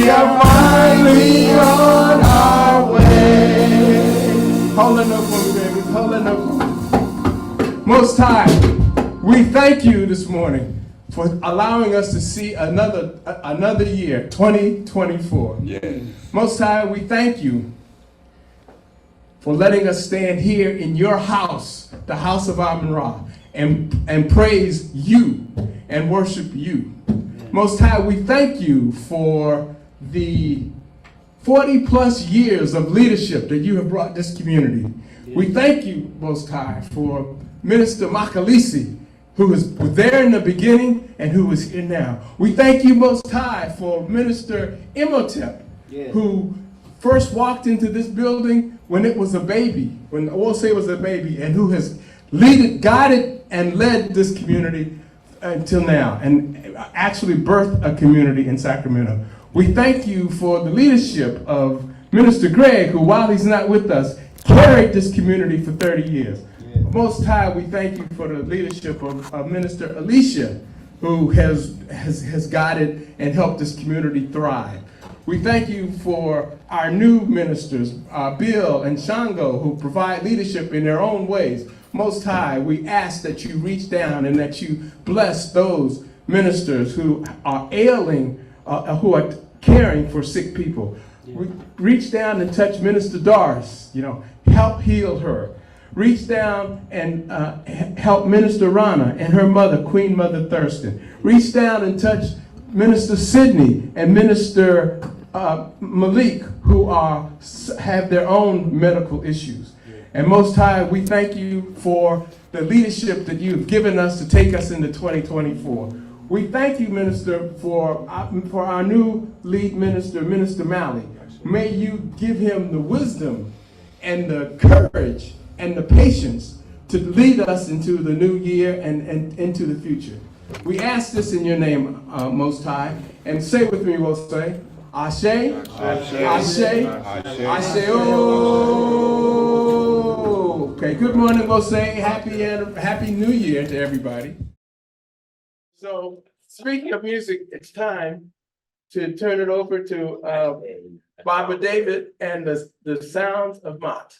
We are finally on our way. Hold it up for me, baby. Hold it up. Most High, we thank you this morning for allowing us to see another year, 2024. Yeah. Most High, we thank you for letting us stand here in your house, the house of Amun-Ra, and praise you and worship you. Most High, we thank you for the 40 plus years of leadership that you have brought this community. We thank you, Most High, for Minister Makalisi, who was there in the beginning and who is here now. We thank you, Most High, for Minister Imhotep, who first walked into this building when it was a baby, when Owose was a baby, and who has guided and led this community until now, and actually birthed a community in Sacramento. We thank you for the leadership of Minister Greg, who, while he's not with us, carried this community for 30 years. Most High, we thank you for the leadership of Minister Alicia, who has guided and helped this community thrive. We thank you for our new ministers, Bill and Shango, who provide leadership in their own ways. Most High, we ask that you reach down and that you bless those ministers who are ailing, who are caring for sick people. We reach down and touch Minister Doris, help heal her. Reach down and help Minister Rana and her mother, Queen Mother Thurston. Reach down and touch Minister Sidney and Minister Malik, who have their own medical issues. And Most High, we thank you for the leadership that you've given us to take us into 2024. We thank you, Minister, for our new lead minister, Minister Malley. May you give him the wisdom and the courage and the patience to lead us into the new year and into the future. We ask this in your name, Most High, and say with me, we'll say, Ashe, Ashe, Ashe, Ashe, oh. Okay, good morning, we'll say happy New Year to everybody. So, speaking of music, it's time to turn it over to Barbara David and the sounds of Maat.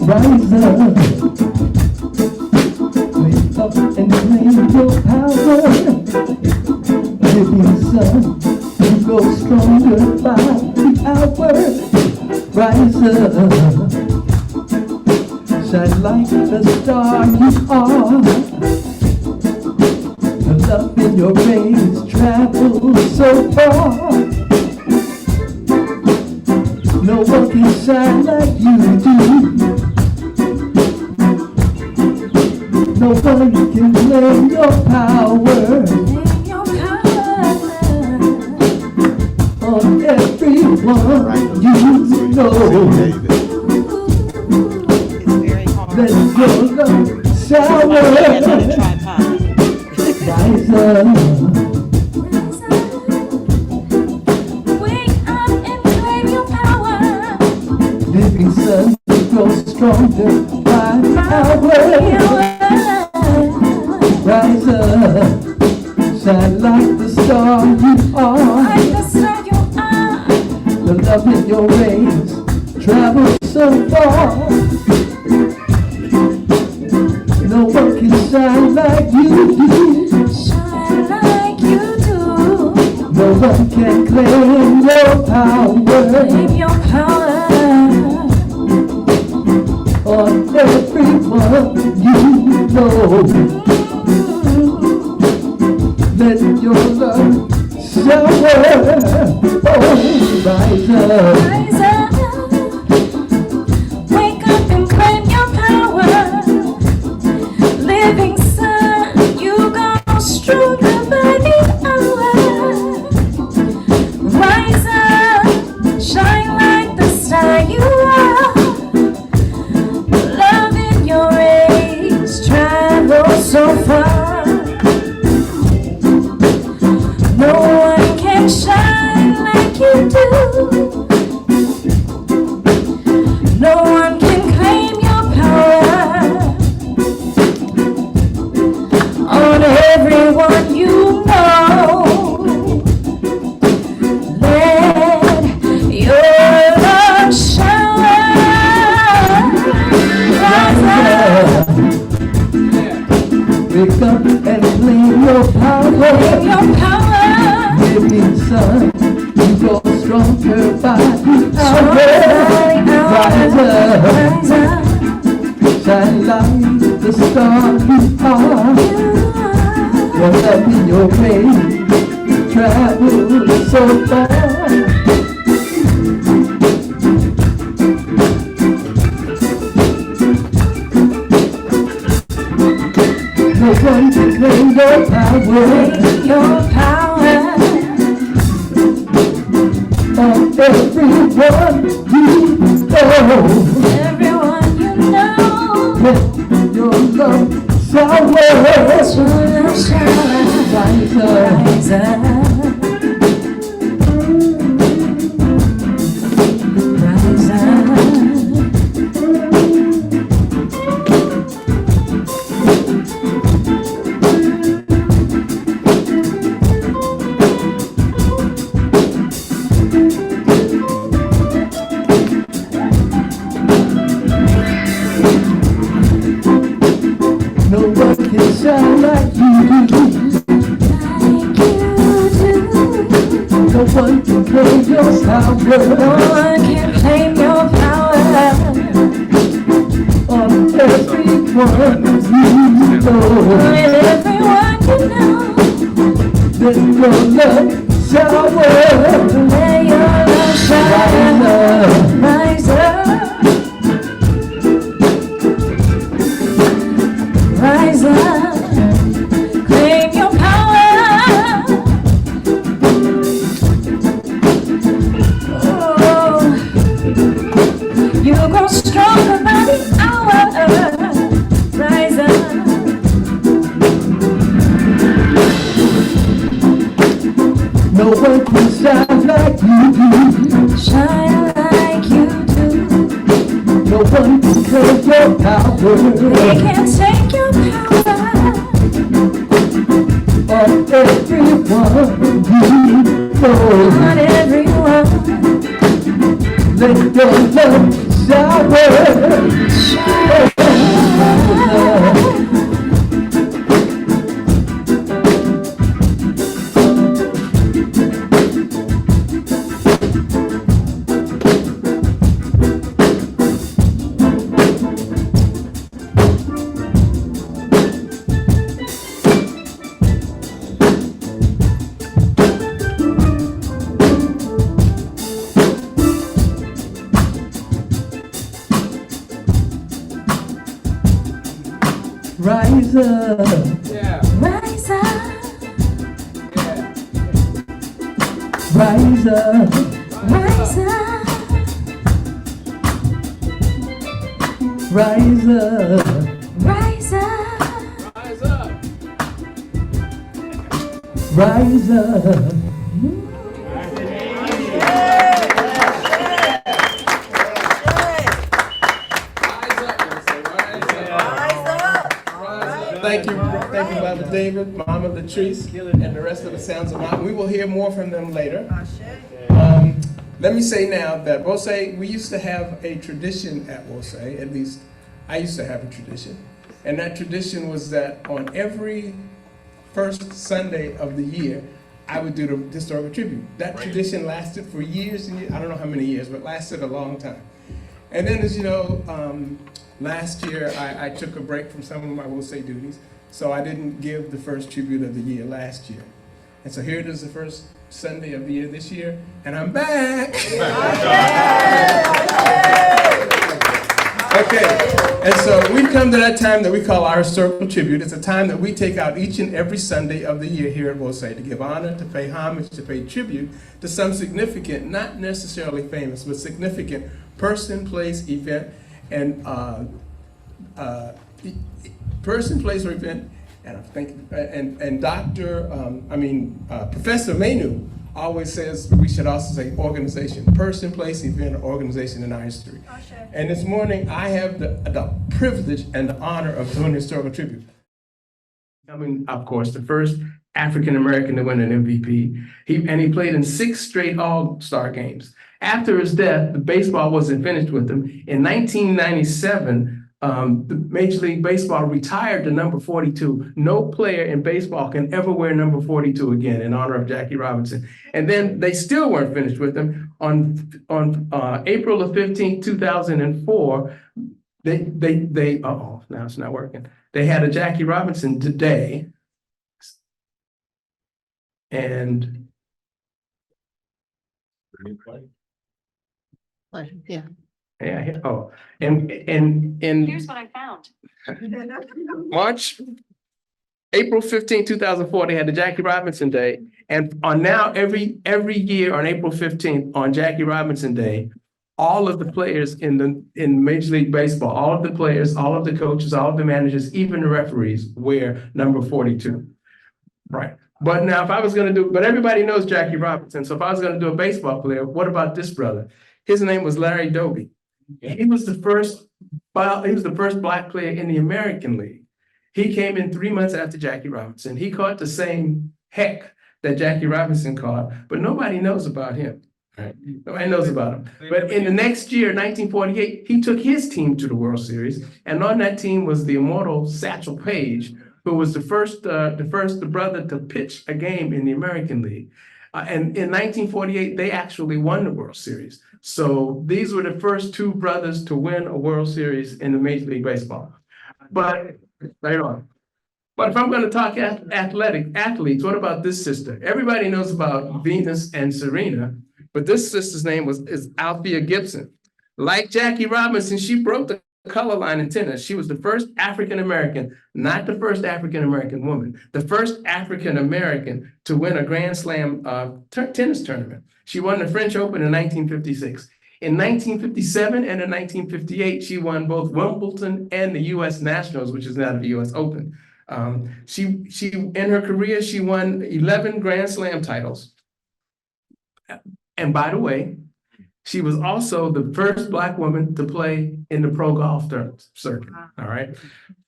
Rise up, wake up and claim your power. Living sun, you grow stronger by the hour. Rise up, shine like the star you are. The love in your rays travels so far. No one can shine like you do. No one can claim your power on everyone you know. Let your love shower. Rise up. Wake up and claim your power. Living sun grow stronger by power. Rise up, shine like the star you are. Like the star you are. The love in your rays travels so far. No one can shine like you do. Shine like you do. No one can claim your power. Claim your power on everyone you know. let your love shower. Oh, rise up. Rise up, wake up and claim your power. Living sun, you go stronger by the hour. Rise up, shine like the star you are. Love in your rays, travel so far. No one can shine like you do. No one can claim your power on everyone you know. Let your love shower. Rise up, Wake up and claim your power. claim your power. Living sun, you grow stronger by the hour. Rise up, Rise up, shine like the star you are. Your love in your way, travel so far. No one can claim your power. claim your power. Of everyone you know. Everyone you know, Let your love shower. let your love shower. Rise up, Rise up, rise up. no one can shine like you do. Like you do. No one can claim your No power. one can claim your power On everyone you know. on everyone you know. Let your love shower. Let your love shine. Rise up, rise up, claim your power. Oh, you grow stronger by the hour. Rise up, No one can shine like you do. shine like you do. No one can claim your power. They can't take your power. On everyone you know. On everyone, Let your love shower. shine. Rise up, Rise up, rise up, rise up, rise up, rise up. rise up. Thank you, Brother David, Mama Latrice, and the rest of the Sounds of Maat. We will hear more from them later. Let me say now that Wose, we used to have a tradition at Wose, at least I used to have a tradition. And that tradition was that on every first Sunday of the year, I would do the historical tribute. That tradition lasted for years and years. I don't know how many years, but lasted a long time. And then, as you know, last year I took a break from some of my Wose duties so I didn't give the first tribute of the year last year. And so here it is, the first Sunday of the year this year, and I'm back. Okay, and so we've come to that time that we call our historical tribute. It's a time that we take out each and every Sunday of the year here at Wose to give honor, to pay homage, to pay tribute to some significant, not necessarily famous, but significant person, place, event, and person, place, or event. And I think, Professor Menu always says we should also say organization, person, place, event, or organization in our history. Oh, sure. And this morning I have the privilege and the honor of doing historical tribute. Of course, the first African American to win an MVP. He played in 6 straight All-Star games. After his death, the baseball wasn't finished with him. In 1997, the Major League Baseball retired the number 42. No player in baseball can ever wear number 42 again in honor of Jackie Robinson. And then they still weren't finished with him. On April the 15th, 2004, now it's not working. They had a Jackie Robinson Day. And Yeah. yeah, oh, and Here's what I found. April 15, 2004, they had the Jackie Robinson Day. And every year on April 15th, on Jackie Robinson Day, all of the players in Major League Baseball, all of the players, all of the coaches, all of the managers, even the referees wear number 42. Right. But now if I was going to but everybody knows Jackie Robinson. So if I was going to do a baseball player, what about this brother? His name was Larry Doby. He was the first Black player in the American League. He came in 3 months after Jackie Robinson. He caught the same heck that Jackie Robinson caught, but nobody knows about him. Right? Nobody knows about him. But in the next year, 1948, he took his team to the World Series, and on that team was the immortal Satchel Paige, who was the first brother to pitch a game in the American League. And in 1948, they actually won the World Series. So these were the first 2 brothers to win a World Series in the Major League Baseball. But right on. But if I'm going to talk athletes, what about this sister? Everybody knows about Venus and Serena, but this sister's name is Althea Gibson. Like Jackie Robinson, she broke the color line in tennis. She was the first African-American, not the first African-American woman, the first African-American to win a Grand Slam tennis tournament. She won the French Open in 1956. In 1957 and in 1958, she won both Wimbledon and the U.S. Nationals, which is now the U.S. Open. She in her career, she won 11 Grand Slam titles. And by the way, she was also the first Black woman to play in the pro golf circuit. All right.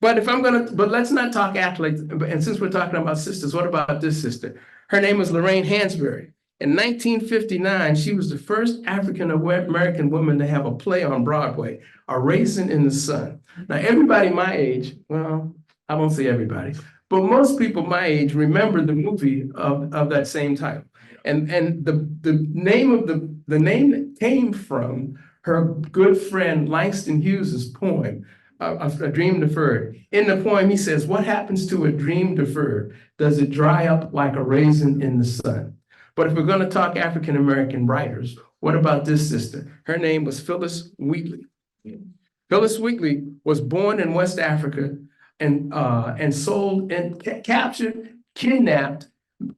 But let's not talk athletes. And since we're talking about sisters, what about this sister? Her name was Lorraine Hansberry. In 1959, she was the first African-American woman to have a play on Broadway, A Raisin in the Sun. Now, everybody my age, well, I won't say everybody, but most people my age remember the movie of that same title. And the name that came from her good friend Langston Hughes's poem, A Dream Deferred. In the poem, he says, "What happens to a dream deferred? Does it dry up like a raisin in the sun?" But if we're going to talk African-American writers, what about this sister? Her name was Phyllis Wheatley. Phyllis Wheatley was born in West Africa and sold and captured, kidnapped,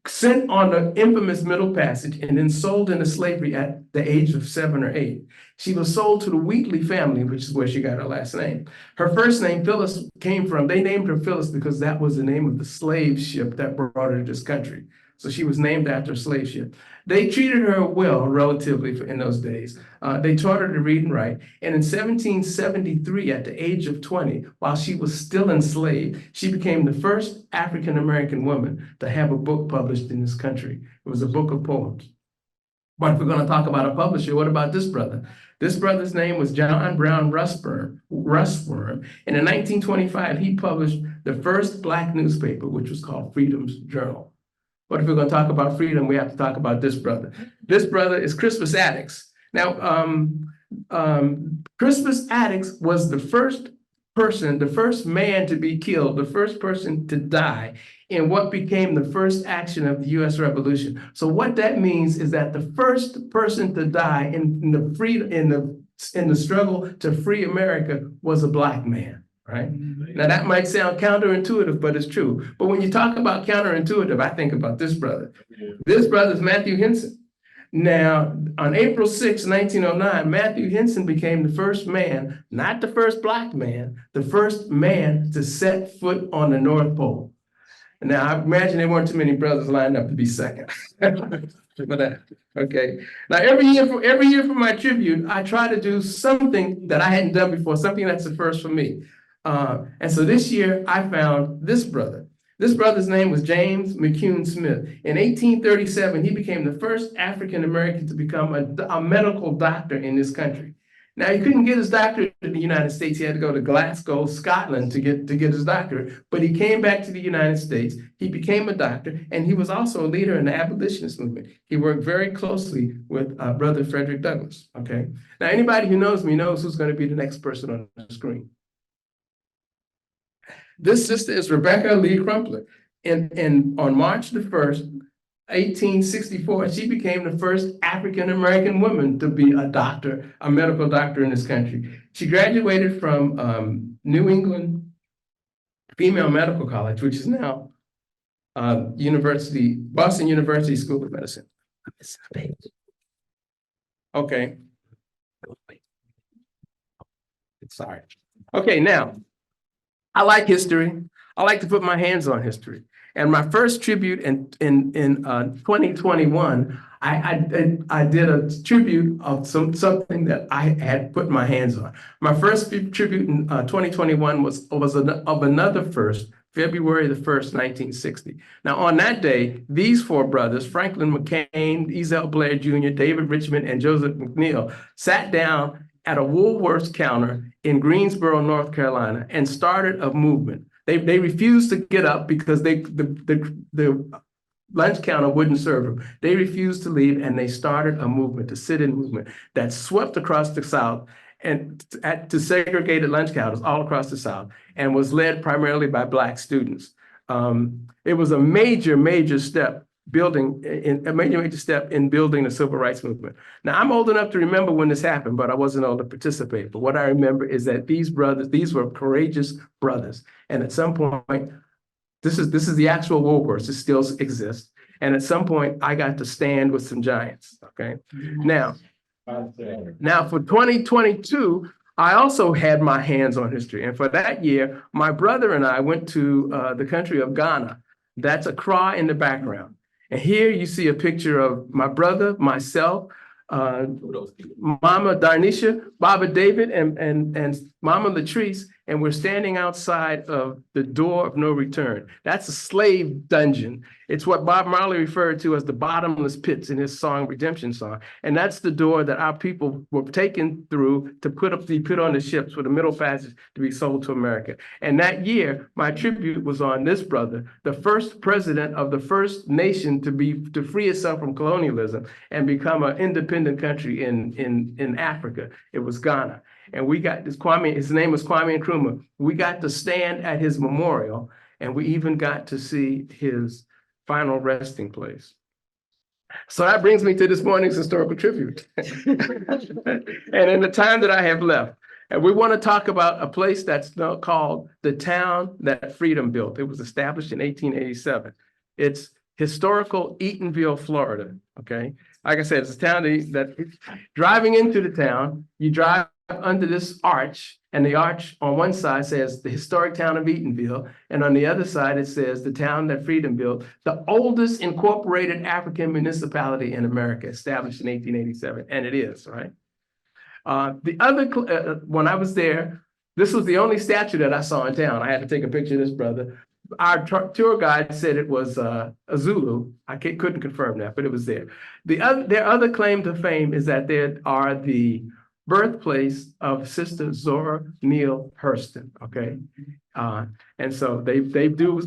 sent on the infamous Middle Passage, and then sold into slavery at the age of 7 or 8. She was sold to the Wheatley family, which is where she got her last name. Her first name, Phyllis, they named her Phyllis because that was the name of the slave ship that brought her to this country. So she was named after a slave ship. They treated her well, relatively, in those days. They taught her to read and write. And in 1773, at the age of 20, while she was still enslaved, she became the first African-American woman to have a book published in this country. It was a book of poems. But if we're going to talk about a publisher, what about this brother? This brother's name was John Brown Rushworm. And in 1925, he published the first Black newspaper, which was called Freedom's Journal. But if we're going to talk about freedom, we have to talk about this brother. This brother is Crispus Attucks. Now, Crispus Attucks was the first person, the first man to be killed, the first person to die in what became the first action of the U.S. Revolution. So what that means is that the first person to die in the struggle to free America was a Black man, right? Now that might sound counterintuitive, but it's true. But when you talk about counterintuitive, I think about this brother. This brother is Matthew Henson. Now, on April 6, 1909, Matthew Henson became the first man, not the first Black man, the first man to set foot on the North Pole. Now, I imagine there weren't too many brothers lined up to be second. But okay. Now, every year for my tribute, I try to do something that I hadn't done before, something that's a first for me. And so this year, I found this brother. This brother's name was James McCune Smith. In 1837, he became the first African-American to become a medical doctor in this country. Now, he couldn't get his doctorate in the United States. He had to go to Glasgow, Scotland to get his doctorate. But he came back to the United States. He became a doctor, and he was also a leader in the abolitionist movement. He worked very closely with Brother Frederick Douglass, okay? Now, anybody who knows me knows who's going to be the next person on the screen. This sister is Rebecca Lee Crumpler. On March the 1st, 1864, she became the first African-American woman to be a doctor, a medical doctor in this country. She graduated from New England Female Medical College, which is now Boston University School of Medicine. Okay. Sorry. Okay, now, I like history. I like to put my hands on history. And my first tribute in 2021, I did a tribute of something that I had put my hands on. My first tribute in 2021 was of another first, February the 1st, 1960. Now, on that day, these four brothers, Franklin McCain, Ezell Blair Jr., David Richmond, and Joseph McNeil, sat down at a Woolworths counter in Greensboro, North Carolina, and started a movement. They refused to get up because the lunch counter wouldn't serve them. They refused to leave, and they started a movement, a sit-in movement that swept across the South and to segregated lunch counters all across the South, and was led primarily by Black students. It was a major step in building the civil rights movement. Now, I'm old enough to remember when this happened, but I wasn't old to participate. But what I remember is that these were courageous brothers. And at some point, this is the actual Woolworths, it still exists. And at some point, I got to stand with some giants, okay? Now for 2022, I also had my hands on history. And for that year, my brother and I went to the country of Ghana. That's Accra in the background. And here you see a picture of my brother, myself, Mama Darnisha, Baba David, and Mama Latrice, and we're standing outside of the door of no return. That's a slave dungeon. It's what Bob Marley referred to as the bottomless pits in his song, Redemption Song. And that's the door that our people were taken through to be put on the ships for the Middle Passage to be sold to America. And that year, my tribute was on this brother, the first president of the first nation to free itself from colonialism and become an independent country in Africa. It was Ghana. And we got this his name was Kwame Nkrumah. We got to stand at his memorial, and we even got to see his final resting place. So that brings me to this morning's historical tribute. And in the time that I have left, and we want to talk about a place that's now called the town that freedom built. It was established in 1887. It's historical Eatonville, Florida, okay? Like I said, it's a town that driving into the town, you drive under this arch, and the arch on one side says the historic town of Eatonville, and on the other side it says the town that freedom built, the oldest incorporated African municipality in America, established in 1887, and it is, right? When I was there, this was the only statue that I saw in town. I had to take a picture of this brother. Our tour guide said it was a Zulu. I couldn't confirm that, but it was there. Their other claim to fame is that they are the birthplace of Sister Zora Neale Hurston, okay? And so they do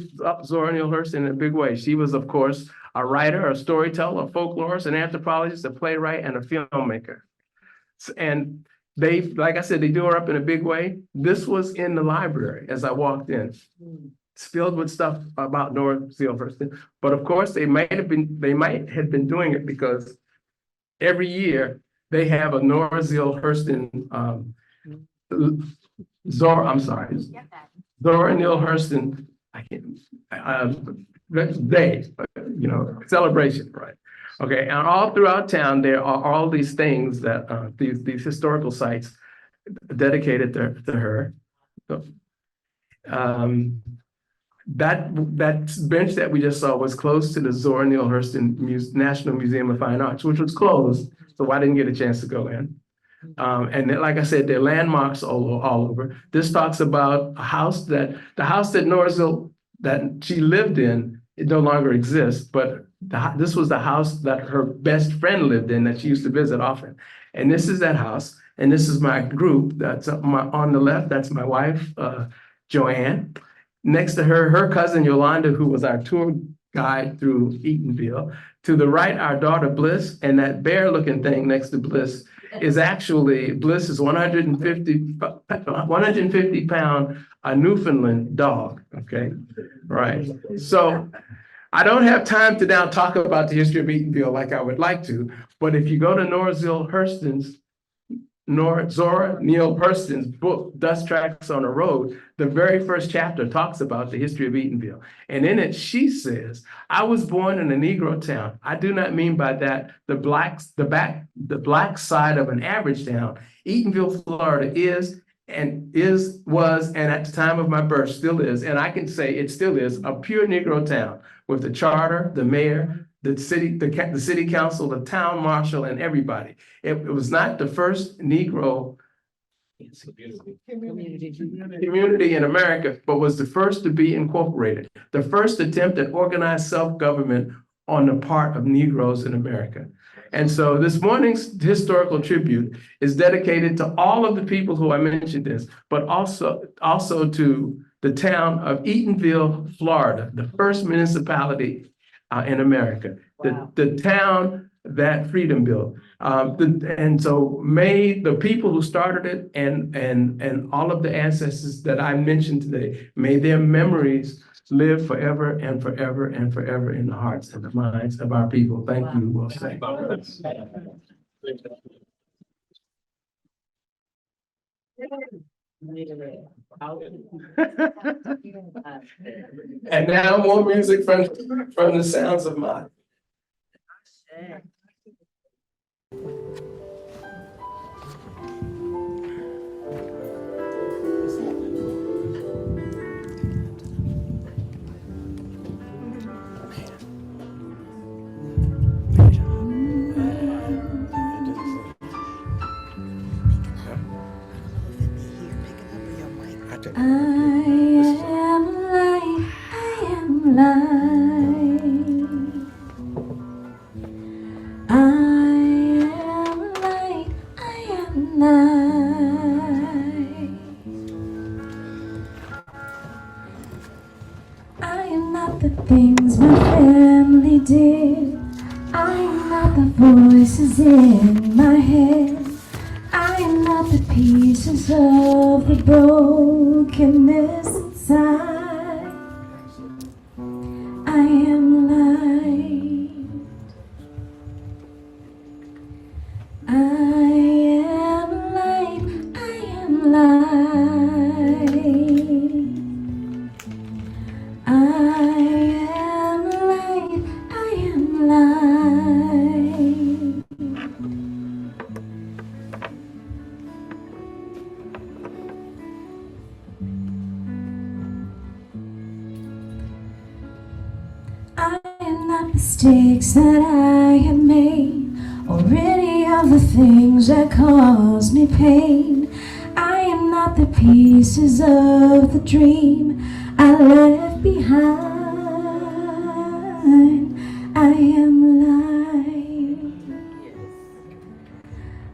Zora Neale Hurston in a big way. She was, of course, a writer, a storyteller, a folklorist, an anthropologist, a playwright, and a filmmaker. And they, like I said, they do her up in a big way. This was in the library as I walked in. It's filled with stuff about Nora Zeal Hurston. But of course, they might have been doing it because every year they have a Nora Zeal Hurston, Zora Neale Hurston, I can't, day, celebration, right? Okay, and all throughout town, there are all these things that, these historical sites dedicated to her. So, that bench that we just saw was close to the Zora Neale Hurston National Museum of Fine Arts, which was closed, so I didn't get a chance to go in. And then, like I said, there are landmarks all over. This talks about the house that Nora Zeal, that she lived in, it no longer exists, but this was the house that her best friend lived in that she used to visit often. And this is that house, and this is my group. That's on the left, that's my wife, Joanne. Next to her, her cousin Yolanda, who was our tour guide through Eatonville. To the right, our daughter Bliss, and that bear-looking thing next to Bliss is actually, Bliss is 150 pound Newfoundland dog, okay? Right, so I don't have time to now talk about the history of Eatonville like I would like to, but if you go to Zora Neale Hurston's book, Dust Tracks on a Road, the very first chapter talks about the history of Eatonville. And in it, she says, I was born in a Negro town. I do not mean by that the black side of an average town. Eatonville, Florida was, and at the time of my birth still is, and I can say it still is, a pure Negro town with the charter, the mayor, the city council, the town marshal, and everybody. It was not the first Negro community in America, but was the first to be incorporated. The first attempt at organized self-government on the part of Negroes in America. And so this morning's historical tribute is dedicated to all of the people who I mentioned this, but also to the town of Eatonville, Florida, the first municipality in America, the town that freedom built. And so may the people who started it and all of the ancestors that I mentioned today, may their memories live forever and forever and forever in the hearts and the minds of our people. Thank you, we'll say. And now more music from the sounds of Maat. I am light, I am light. I am light, I am light. I am not the things my family did. I am not the voices in my head. I am not the pieces of the brokenness inside. I am light. I am light. I am light. I am light. I am light. I am not mistakes that I have made, or any of the things that cause me pain. I am not the pieces of the dream I left behind. I am light.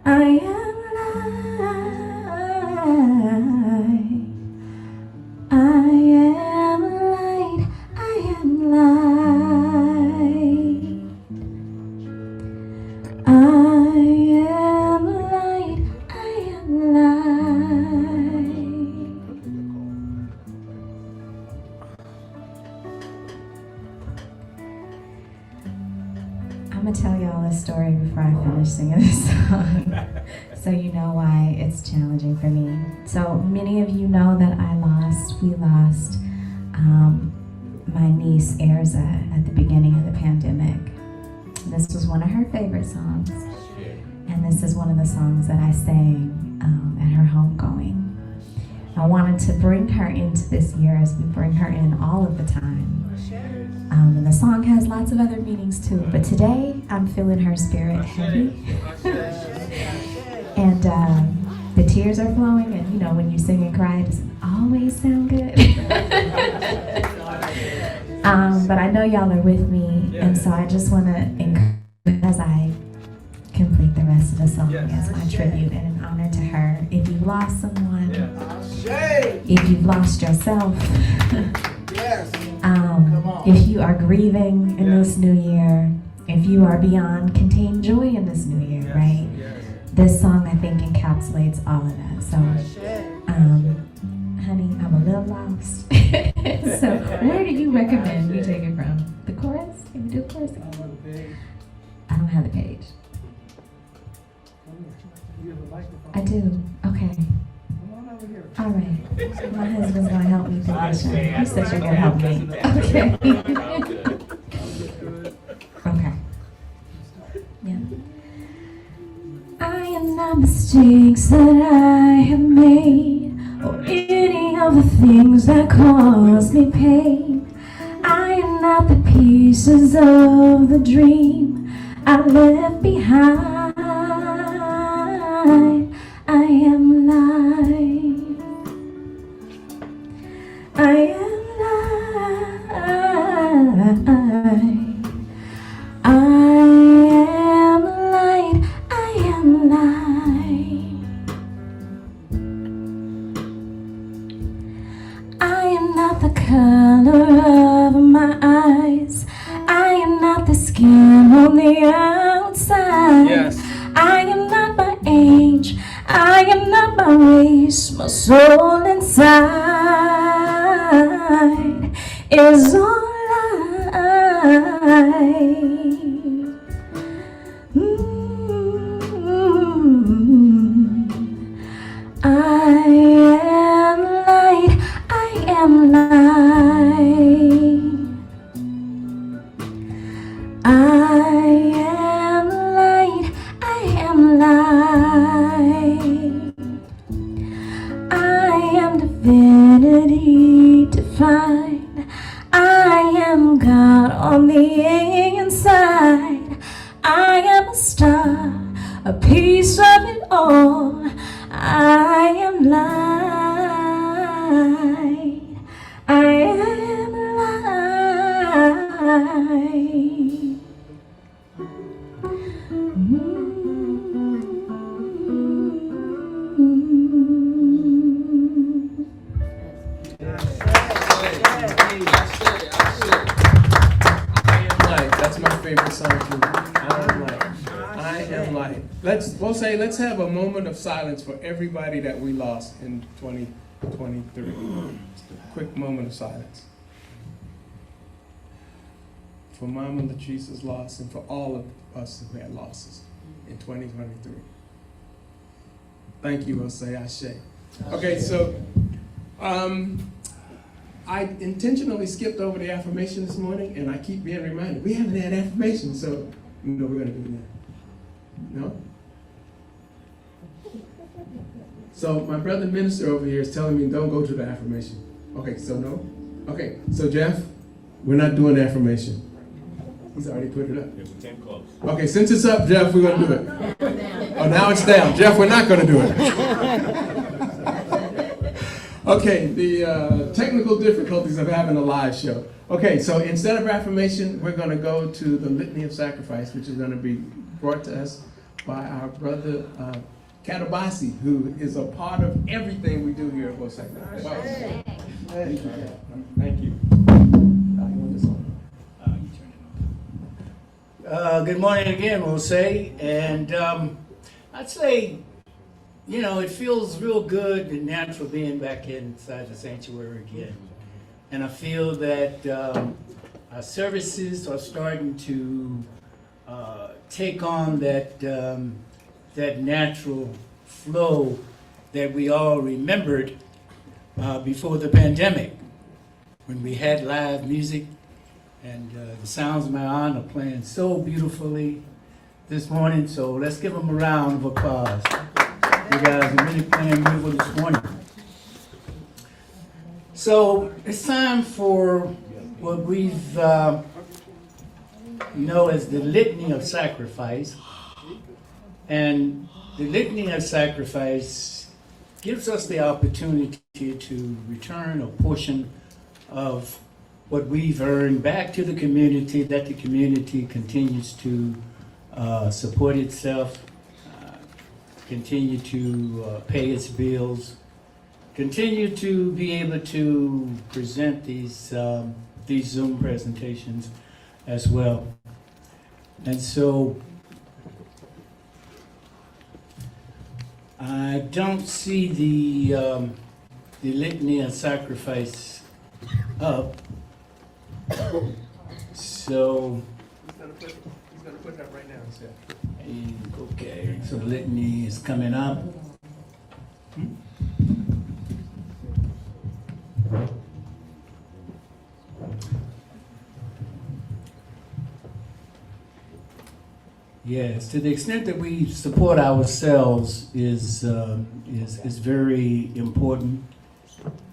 I am light. I am light. I am light. I am light. I am gonna tell y'all a story before I finish singing this song, so you know why it's challenging for me. So many of you know that we lost my niece Erza at the beginning of the pandemic. This was one of her favorite songs, and this is one of the songs that I sang at her homegoing. I wanted to bring her into this year as we bring her in all of the time. And the song has lots of other meanings too, but today I'm feeling her spirit heavy. And the tears are flowing, and you know, when you sing and cry, it doesn't always sound good. But I know y'all are with me, and so I just want to encourage as I complete the rest of the song as my tribute and an honor to her. If you've lost someone, if you've lost yourself, if you are grieving in this new year, if you are beyond contained joy in this new year, right? This song, I think, encapsulates all of that. So, honey, I'm a little lost. So, where do you recommend we take it from? The chorus? Can we do the chorus? I don't have the page. I do. Okay. All right. My husband's gonna help me position. He said you're gonna help me. Okay. Okay. Yeah. I am not mistakes that I have made, or any of the things that cause me pain. I am not the pieces of the dream I left behind. I am light. I am light. I am light. I am light. I am not the color of my eyes. I am not the skin on the outside. Yes. I am not my age. I am not my race. My soul inside is all light. I am light. I am light. I am light. I am light. I am divinity divine. I am God on the inside. I am a star, a piece of it all. I am light. I am light. That's my favorite song too. I am light. I am light. Let's have a moment of silence for everybody that we lost in 2023. Just a quick moment of silence. For Mama Latrice's loss and for all of us who had losses in 2023. Thank you, Jose Ashe. Okay, so I intentionally skipped over the affirmation this morning, and I keep being reminded, we haven't had affirmation, so you know we're going to do that. No? So my brother minister over here is telling me don't go to the affirmation. Okay, so no? Okay, so Jeff, we're not doing the affirmation. He's already put it up. It came close. Okay, since it's up, Jeff, we're going to do it. Oh, now it's down. Jeff, we're not going to do it. Okay, the technical difficulties of having a live show. Okay, so instead of affirmation, we're going to go to the Litany of Sacrifice, which is going to be brought to us by our brother Katabasi, who is a part of everything we do here at World Sacrifice. Wow. Thank you. Thank you. Good morning again, Jose. And I'd say, you know, it feels real good and natural being back inside the sanctuary again. And I feel that our services are starting to take on that natural flow that we all remembered before the pandemic, when we had live music, and the sounds of my aunt are playing so beautifully this morning. So let's give them a round of applause. You guys are really playing beautiful this morning. So it's time for what we've know as the Litany of Sacrifice. And the Litany of Sacrifice gives us the opportunity to return a portion of what we've earned back to the community, that the community continues to support itself, continue to pay its bills, continue to be able to present these Zoom presentations as well. And so I don't see the Litany of Sacrifice up. So He's gonna put it up right now, sir. okay, so the litany is coming up. Yes, to the extent that we support ourselves is very important.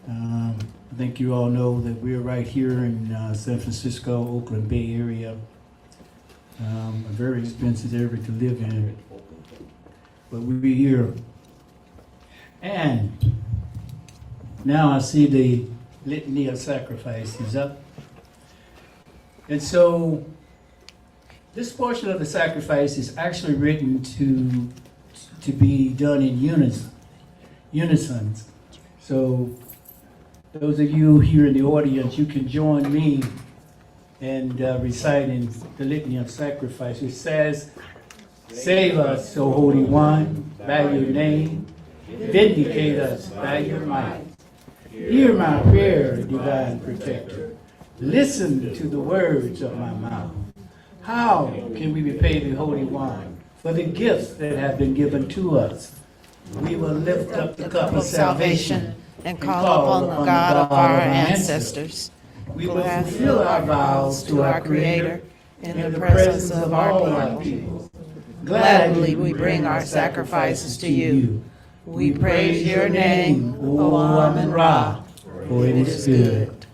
I think you all know that we're right here in San Francisco, Oakland Bay Area. A very expensive area to live in, but we're here. And now I see the Litany of Sacrifice is up. And so this portion of the sacrifice is actually written to be done in unison. So those of you here in the audience, you can join me in reciting the Litany of Sacrifice. It says, "Save us, O Holy One, by your name. Vindicate us by your might. Hear my prayer, divine protector. Listen to the words of my mouth. How can we repay the Holy One for the gifts that have been given to us? We will lift up the cup of salvation and call upon the God of our ancestors. We will fulfill our vows to our Creator in the presence of all our people. Gladly we bring our sacrifices to you. We praise your name, O Amun-Ra, for it is good."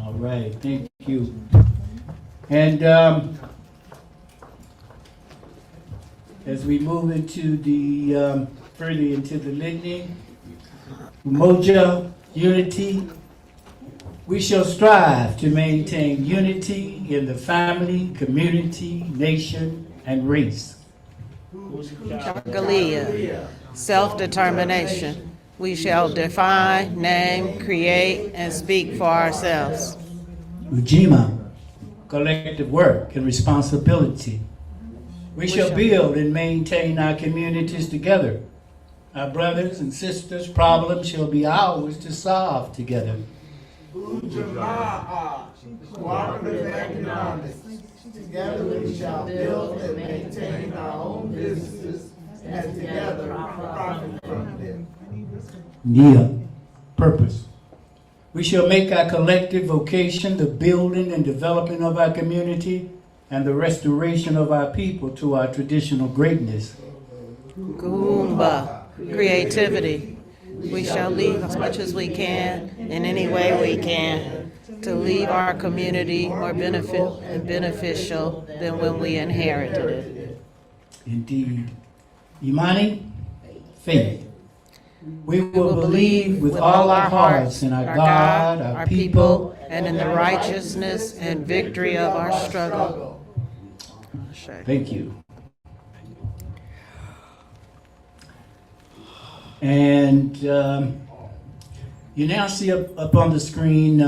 All right, thank you. And as we move into the further into the litany, Umoja, unity, we shall strive to maintain unity in the family, community, nation, and race. Chakalia, self-determination. We shall define, name, create, and speak for ourselves. Ujima, collective work and responsibility. We shall build and maintain our communities together. Our brothers and sisters' problems shall be ours to solve together. Ujamaa, cooperative economics. Together we shall build and maintain our own businesses, and together profit from them. Nia, purpose. We shall make our collective vocation the building and developing of our community and the restoration of our people to our traditional greatness. Goomba, creativity. We shall leave as much as we can, in any way we can, to leave our community more beneficial than when we inherited it. Indeed. Imani, faith. We will believe with all our hearts in our God, our people, and in the righteousness and victory of our struggle. Thank you. And you now see up on the screen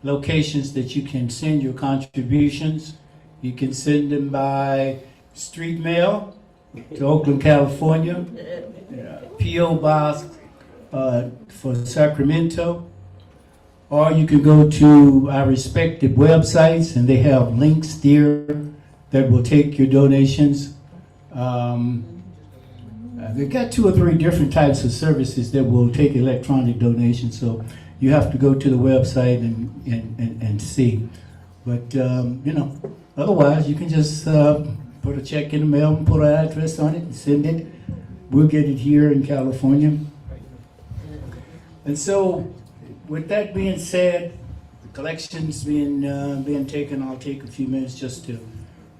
locations that you can send your contributions. You can send them by street mail to Oakland, California, P.O. Box for Sacramento, or you can go to our respective websites and they have links there that will take your donations. They've got 2 or 3 different types of services that will take electronic donations, so you have to go to the website and see. But, otherwise, you can just put a check in the mail and put an address on it and send it. We'll get it here in California. And so, with that being said, the collections being taken, I'll take a few minutes just to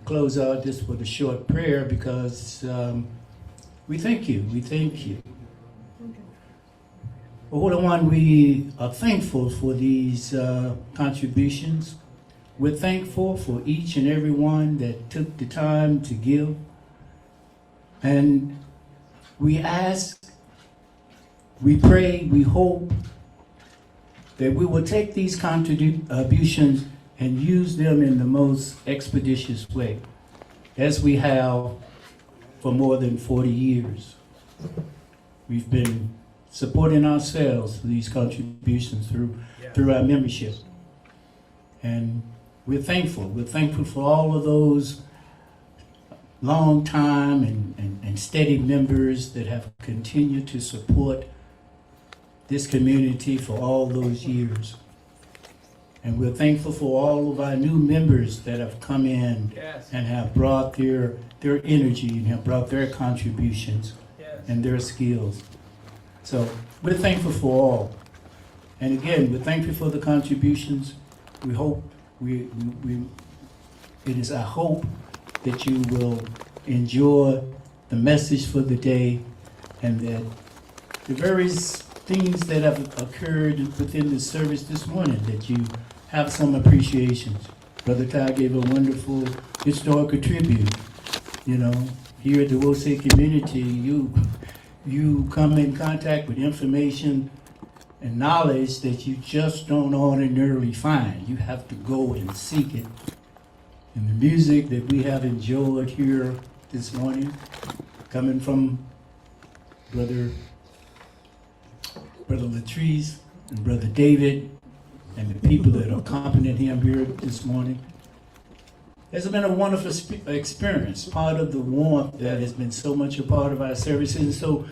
close out this with a short prayer, because we thank you. We thank you. Lord, one, we are thankful for these contributions. We're thankful for each and every one that took the time to give. And we ask, we pray, we hope that we will take these contributions and use them in the most expeditious way, as we have for more than 40 years. We've been supporting ourselves through these contributions through our membership. And we're thankful. We're thankful for all of those long time and steady members that have continued to support this community for all those years. And we're thankful for all of our new members that have come in and have brought their energy and have brought their contributions and their skills. So we're thankful for all. And again, we're thankful for the contributions. We hope it is our hope that you will enjoy the message for the day, and that the various things that have occurred within the service this morning, that you have some appreciations. Brother Ty gave a wonderful historical tribute. Here at the Wosay community, you come in contact with information and knowledge that you just don't ordinarily find. You have to go and seek it. And the music that we have enjoyed here this morning, coming from Brother Latrice and Brother David, and the people that accompanied him here this morning, it's been a wonderful experience, part of the warmth that has been so much a part of our services. And so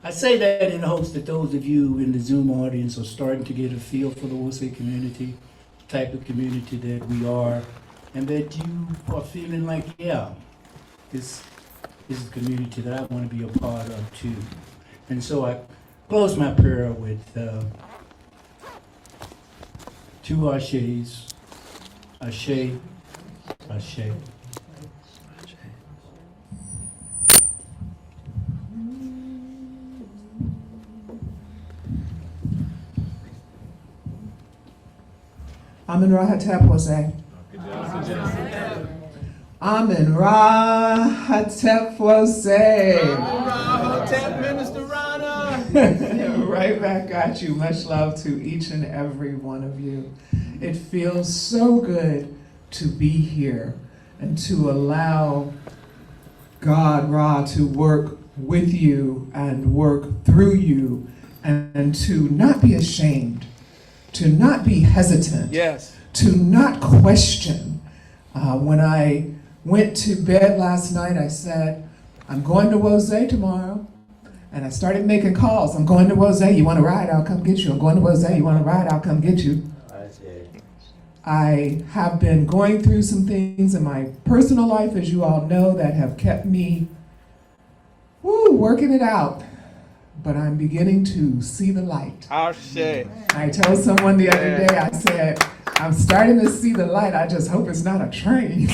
I say that in hopes that those of you in the Zoom audience are starting to get a feel for the Wosay community, the type of community that we are, and that you are feeling like, yeah, this is a community that I want to be a part of too. And so I close my prayer with 2 Ashes. Ashe, Ashe. Amen Ra Hatep Wosay. Amen Ra Hatep Wosay. Minister Rana. Right back at you. Much love to each and every one of you. It feels so good to be here and to allow God Ra to work with you and work through you, and to not be ashamed, to not be hesitant, to not question. When I went to bed last night, I said, I'm going to Wosay tomorrow. And I started making calls. I'm going to Wosay. You want to ride? I'll come get you. I'm going to Wosay. You want to ride? I'll come get you. I have been going through some things in my personal life, as you all know, that have kept me working it out. But I'm beginning to see the light. I told someone the other day, I said, I'm starting to see the light. I just hope it's not a train.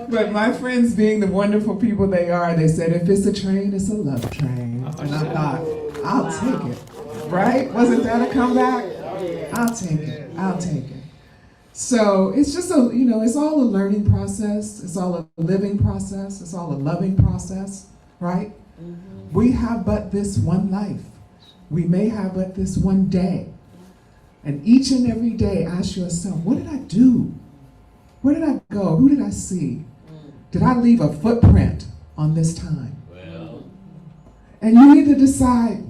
But my friends, being the wonderful people they are, they said, if it's a train, it's a love train. And I thought, I'll take it. Right? Wasn't that a comeback? I'll take it. I'll take it. So it's just it's all a learning process. It's all a living process. It's all a loving process, right? We have but this one life. We may have but this one day. And each and every day, ask yourself, what did I do? Where did I go? Who did I see? Did I leave a footprint on this time? And you need to decide,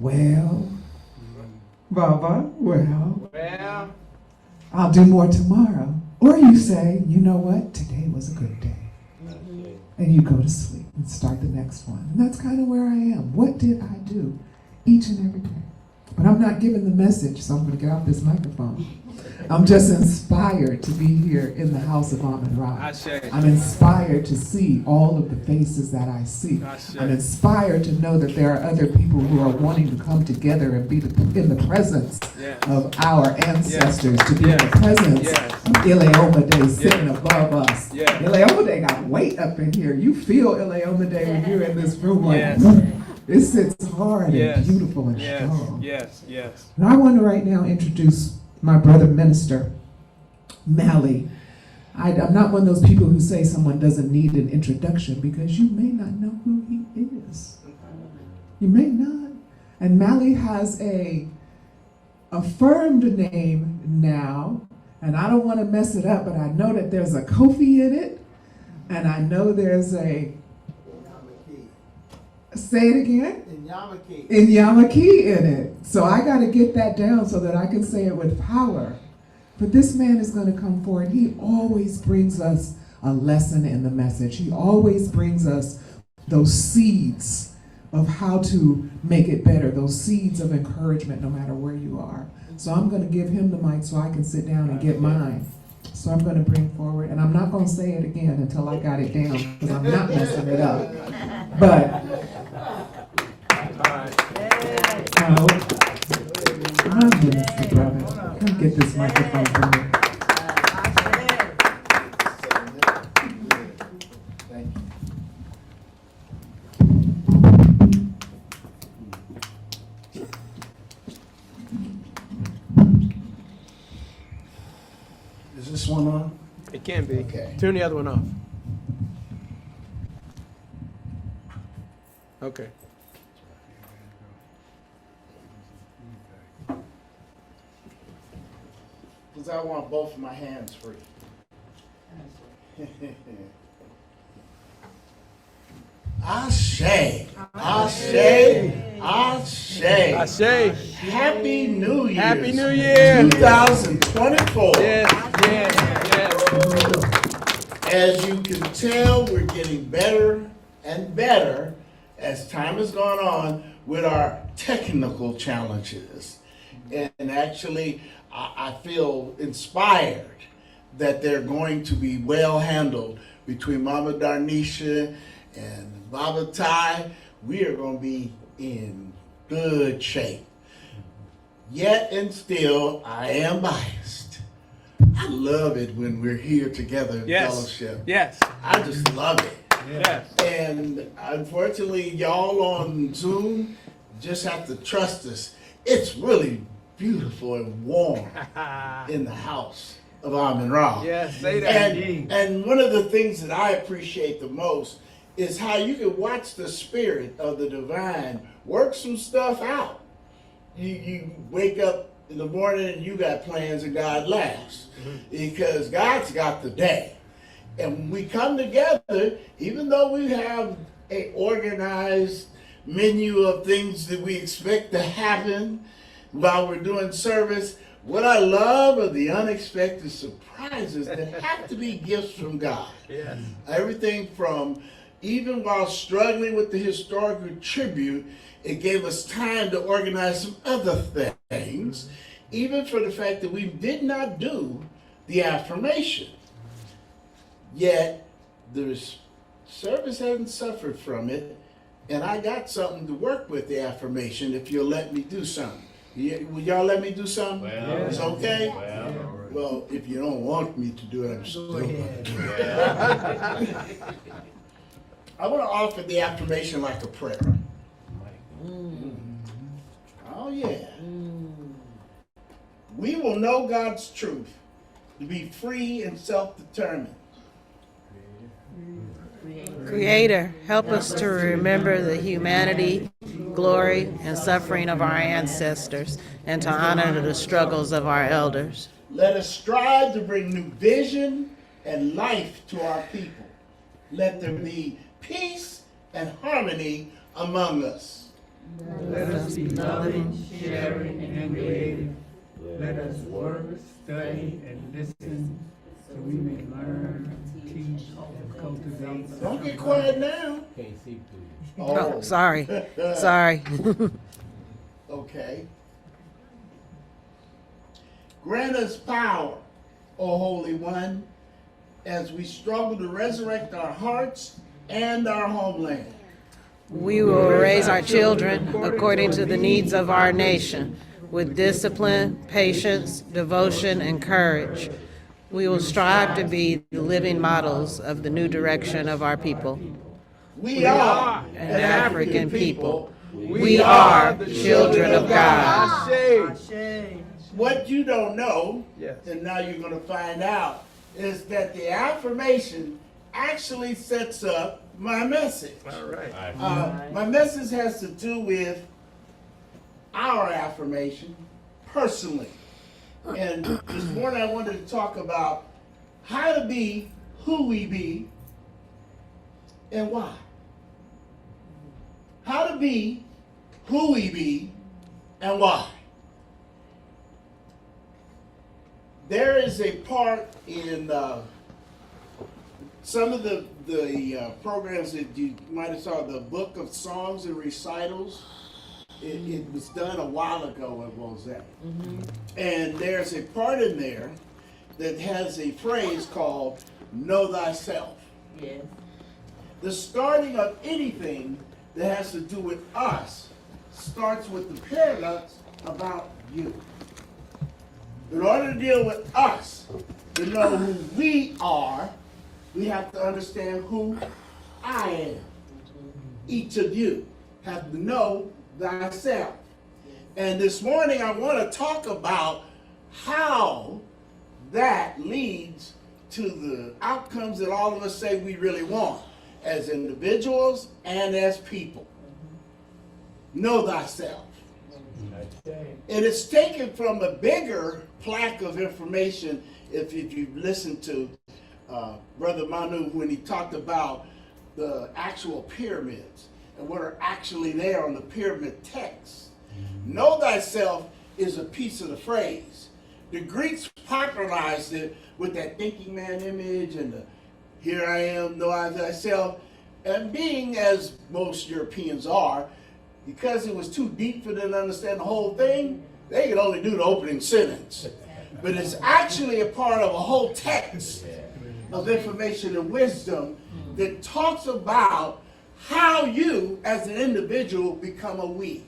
Baba, I'll do more tomorrow. Or you say, you know what, today was a good day. And you go to sleep and start the next one. And that's kind of where I am. What did I do each and every day? But I'm not giving the message, so I'm going to get off this microphone. I'm just inspired to be here in the house of Amen Ra. I'm inspired to see all of the faces that I see. I'm inspired to know that there are other people who are wanting to come together and be in the presence of our ancestors, to be in the presence of Ileomade sitting above us. Ileomade got weight up in here. You feel Ileomade when you're in this room like, it sits hard and beautiful and strong. And I want to right now introduce my brother minister, Mally. I'm not one of those people who say someone doesn't need an introduction, because you may not know who he is. You may not. And Mally has a affirmed name now, and I don't want to mess it up, but I know that there's a Kofi in it, and I know there's a, say it again? Inyamaki in it. So I got to get that down so that I can say it with power. But this man is going to come forward. He always brings us a lesson in the message. He always brings us those seeds of how to make it better, those seeds of encouragement no matter where you are. So I'm going to give him the mic so I can sit down and get mine. So I'm going to bring forward, and I'm not going to say it again until I got it down, because I'm not messing it up. But my minister brother, come get this microphone from me. Is this one on? It can be. Okay. Turn the other one off. Okay. Because I want both of my hands free. Ashe, Ashe, Ashe. Ashe. Happy New Year. Happy New Year. 2024. Yes. As you can tell, we're getting better and better as time has gone on with our technical challenges. And actually, I feel inspired that they're going to be well handled between Mama Darnisha and Baba Tai. We are going to be in good shape. Yet and still, I am biased. I love it when we're here together in fellowship. Yes. I just love it. Yes. And unfortunately, y'all on Zoom just have to trust us. It's really beautiful and warm in the house of Amen Ra. Yes, say that. And one of the things that I appreciate the most is how you can watch the spirit of the divine work some stuff out. You wake up in the morning and you got plans and God laughs, because God's got the day. And when we come together, even though we have an organized menu of things that we expect to happen while we're doing service, what I love are the unexpected surprises that have to be gifts from God. Yes. Everything from, even while struggling with the historical tribute, it gave us time to organize some other things, even for the fact that we did not do the affirmation. Yet, the service hasn't suffered from it, and I got something to work with the affirmation if you'll let me do something. Will y'all let me do something? Well, it's okay? Well, if you don't want me to do it, I'm still going to do it. I want to offer the affirmation like a prayer. Oh, yeah. We will know God's truth to be free and self-determined. Creator, help us to remember the humanity, glory, and suffering of our ancestors, and to honor the struggles of our elders. Let us strive to bring new vision and life to our people. Let there be peace and harmony among us. let us be loving, sharing, and creative. Let us work, study, and listen so we may learn, teach, and cultivate. Don't get quiet now. Oh, sorry. Sorry. Okay. Grant us power, O Holy One, as we struggle to resurrect our hearts and our homeland. We will raise our children according to the needs of our nation, with discipline, patience, devotion, and courage. We will strive to be the living models of the new direction of our people. We are An African people. We are the children of God. What you don't know, Yes. and now you're going to find out, is that the affirmation actually sets up my message. All right. My message has to do with our affirmation personally. And this morning I wanted to talk about how to be who we be and why. How to be who we be and why. There is a part in some of the programs that you might have saw, the book of songs and recitals. It was done a while ago at Rosette. And there's a part in there that has a phrase called know thyself. Yes. The starting of anything that has to do with us starts with the paradox about you. In order to deal with us, to know who we are, we have to understand who I am. Each of you have to know thyself. And this morning I want to talk about how that leads to the outcomes that all of us say we really want as individuals and as people. Know thyself. And it's taken from a bigger plaque of information. If you've listened to Brother Manu when he talked about the actual pyramids and what are actually there on the pyramid text. Know thyself is a piece of the phrase. The Greeks popularized it with that thinking man image and the here I am, know I thyself. And being as most Europeans are, because it was too deep for them to understand the whole thing, they could only do the opening sentence. But it's actually a part of a whole text of information and wisdom that talks about how you as an individual become a we.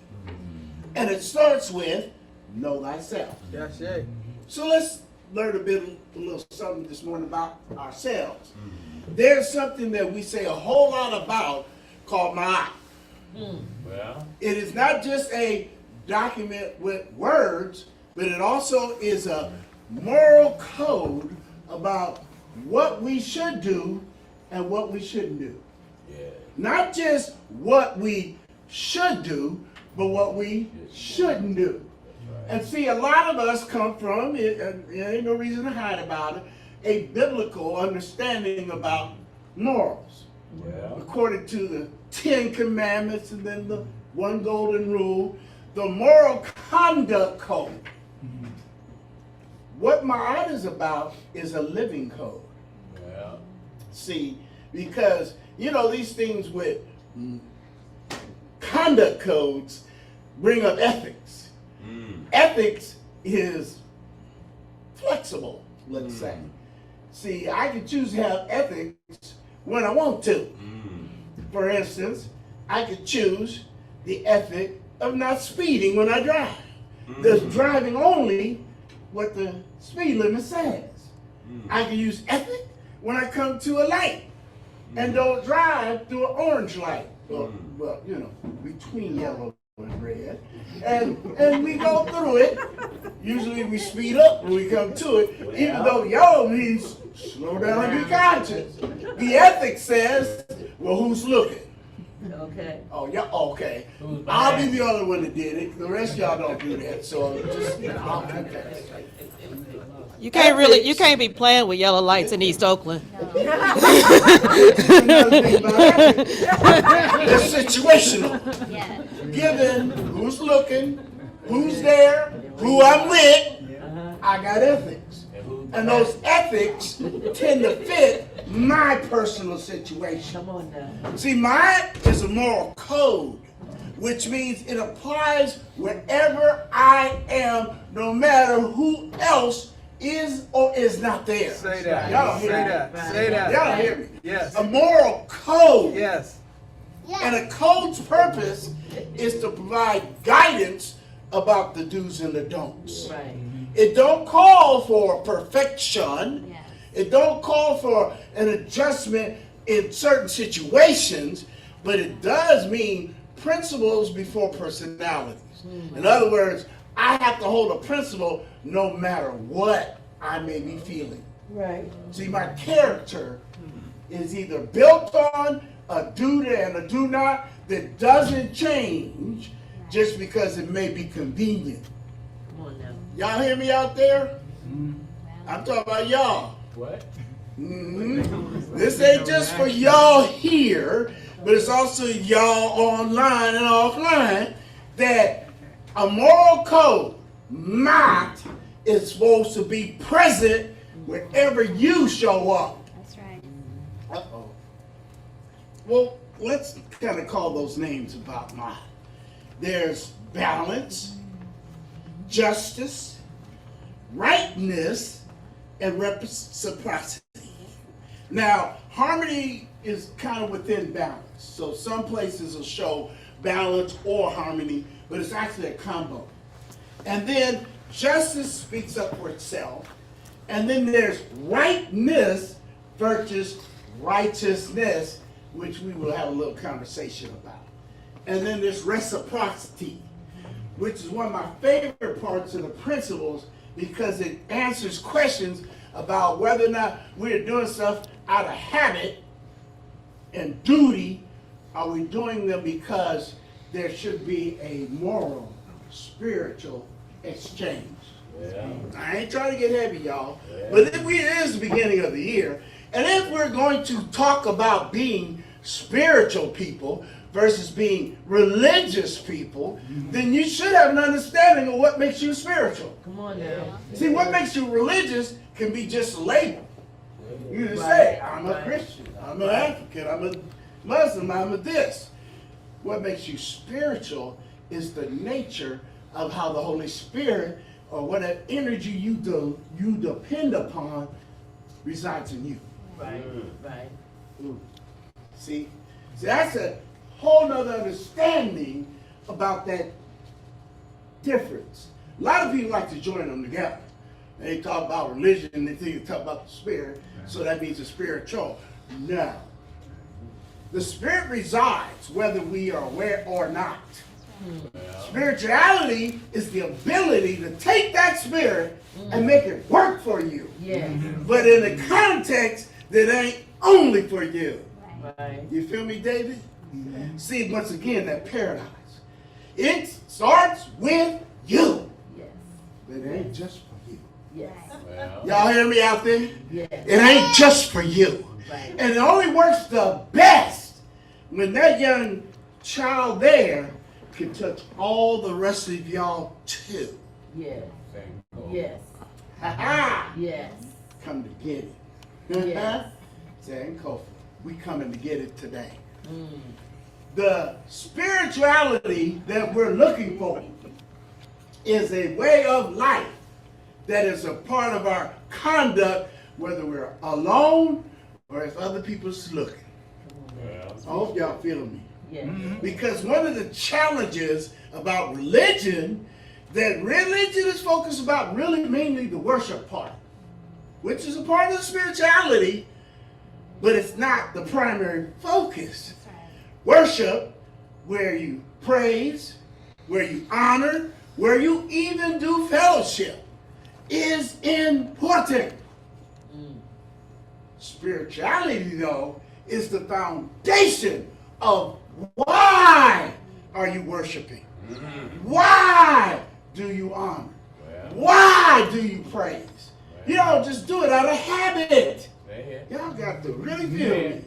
And it starts with know thyself. Yes, yeah. So let's learn a little something this morning about ourselves. There's something that we say a whole lot about called Maat. Well, It is not just a document with words, but it also is a moral code about what we should do and what we shouldn't do. Not just what we should do, but what we shouldn't do. And see, a lot of us come from, and there ain't no reason to hide about it, a biblical understanding about morals. well, According to the 10 Commandments and then the one golden rule, the moral conduct code. What Maat is about is a living code. well, See, because, you know, these things with conduct codes bring up ethics. Ethics is flexible, let's say. See, I can choose to have ethics when I want to. For instance, I could choose the ethic of not speeding when I drive. There's driving only what the speed limit says. I can use ethic when I come to a light and don't drive through an orange light. Well, you know, between yellow and red. And we go through it. Usually we speed up when we come to it, even though yellow means slow down and be conscious. The ethic says, well, who's looking? Okay. Oh, yeah, okay. I'll be the only one that did it. The rest of y'all don't do that, so just, I'll do that. You can't be playing with yellow lights in East Oakland. Another thing about ethics, it's situational. Given who's looking, who's there, who I'm with, I got ethics. And those ethics tend to fit my personal situation. Come on now. See, mine is a moral code, which means it applies wherever I am, no matter who else is or is not there. Say that. Y'all Say hear me? that. Say that. Y'all hear me? Yes. A moral code. Yes. And a code's purpose is to provide guidance about the do's and the don'ts. Right. It don't call for perfection. It don't call for an adjustment in certain situations, but it does mean principles before personalities. In other words, I have to hold a principle no matter what I may be feeling. Right. See, my character is either built on a do and a do not that doesn't change just because it may be convenient. Come on now. Y'all hear me out there? I'm talking about y'all. What? This ain't just for y'all here, but it's also y'all online and offline, that a moral code, Maat, is supposed to be present wherever you show up. That's right. Uh-oh. Well, let's kind of call those names about Maat. There's balance, justice, rightness, and reciprocity. Now, harmony is kind of within balance. So some places will show balance or harmony, but it's actually a combo. And then justice speaks up for itself. And then there's rightness versus righteousness, which we will have a little conversation about. And then there's reciprocity, which is one of my favorite parts of the principles because it answers questions about whether or not we're doing stuff out of habit and duty. Are we doing them because there should be a moral, spiritual exchange? Yeah. I ain't trying to get heavy, y'all, but it is the beginning of the year. And if we're going to talk about being spiritual people versus being religious people, then you should have an understanding of what makes you spiritual. Come on now. See, what makes you religious can be just a label. You just say, I'm a Christian, I'm an African, I'm a Muslim, I'm a this. What makes you spiritual is the nature of how the Holy Spirit, or whatever energy you depend upon, resides in you. Right. Right. Ooh. See, that's a whole nother understanding about that difference. A lot of people like to join them together. They talk about religion and they think they talk about the spirit, so that means the spiritual. No. The spirit resides whether we are aware or not. Spirituality is the ability to take that spirit and make it work for you. Yeah. But in a context that ain't only for you. Right. You feel me, David? See, once again, that paradise. It starts with you. Yes. But it ain't just for you. Yes. Well, Y'all hear me out there? Yes. It ain't just for you. Right. And it only works the best when that young child there can touch all the rest of y'all too. Yes. same goal. Yes. Ha ha! Yes. Come to get it. Yes. Saying Kofi, we coming to get it today. Mm. The spirituality that we're looking for is a way of life that is a part of our conduct, whether we're alone or if other people's looking. Well, I hope y'all feeling me. Yes. Because one of the challenges about religion, that religion is focused about really mainly the worship part, which is a part of the spirituality, but it's not the primary focus. Worship, where you praise, where you honor, where you even do fellowship, is important. Spirituality, though, is the foundation of why are you worshiping? Why do you honor? Why do you praise? You don't just do it out of habit. Y'all got to really feel me.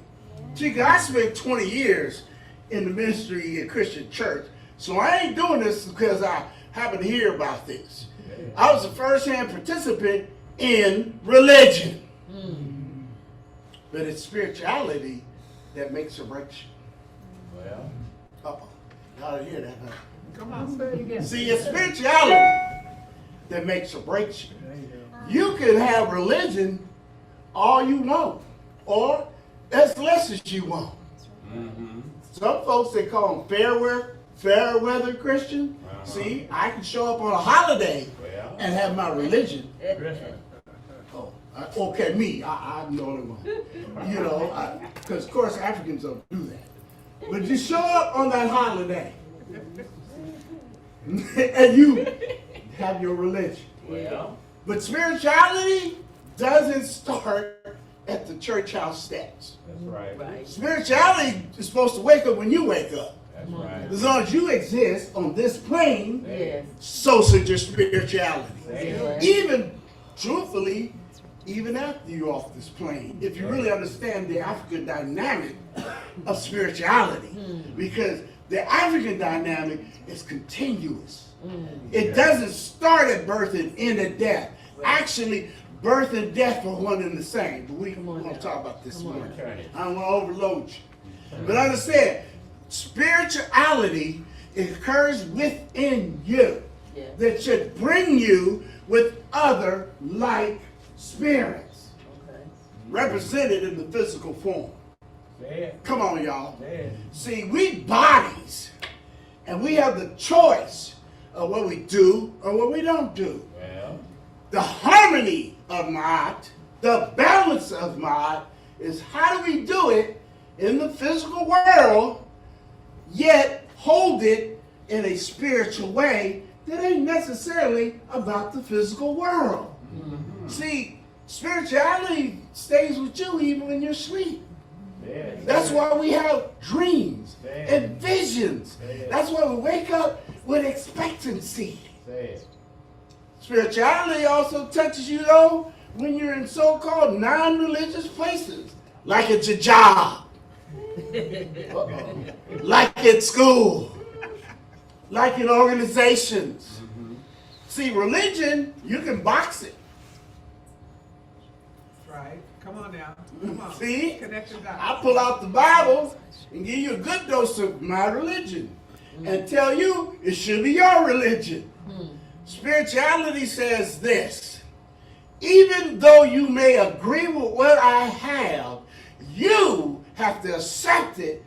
See, I spent 20 years in the ministry in Christian church, so I ain't doing this because I happen to hear about this. I was a first-hand participant in religion. But it's spirituality that makes or breaks you. Well, Uh-oh. Y'all didn't hear that, huh? Come on, say it again. See, it's spirituality that makes or breaks you. You can have religion all you want, or as less as you want. Some folks, they call them fair weather Christian. See, I can show up on a holiday well, and have my religion. Oh, okay, me, I'm the only one. You know, because of course Africans don't do that. But you show up on that holiday and you have your religion. well, But spirituality doesn't start at the church house steps. that's right. Right. Spirituality is supposed to wake up when you wake up. That's right. As long as you exist on this plane, Yes. so should your spirituality. Yes. Even, truthfully, even after you're off this plane, if you really understand the African dynamic of spirituality, because the African dynamic is continuous. It doesn't start at birth and end at death. Actually, birth and death are one and the same. But we're going to talk about this morning. I don't want to overload you. But understand, spirituality occurs within you Yes. that should bring you with other like spirits Okay. represented in the physical form. Say it. Come on, y'all. Say it. See, we bodies, and we have the choice of what we do or what we don't do. Well, The harmony of Maat, the balance of Maat, is how do we do it in the physical world, yet hold it in a spiritual way that ain't necessarily about the physical world. See, spirituality stays with you even when you're asleep. yes. That's why we have dreams and visions. That's why we wake up with expectancy. Say it. Spirituality also touches you though when you're in so-called non-religious places, like at your job, like at school, like in organizations. See, religion, you can box it. Right. Come on now. Come on. See? Connect the dots. I pull out the Bible and give you a good dose of my religion and tell you it should be your religion. Spirituality says this: even though you may agree with what I have, you have to accept it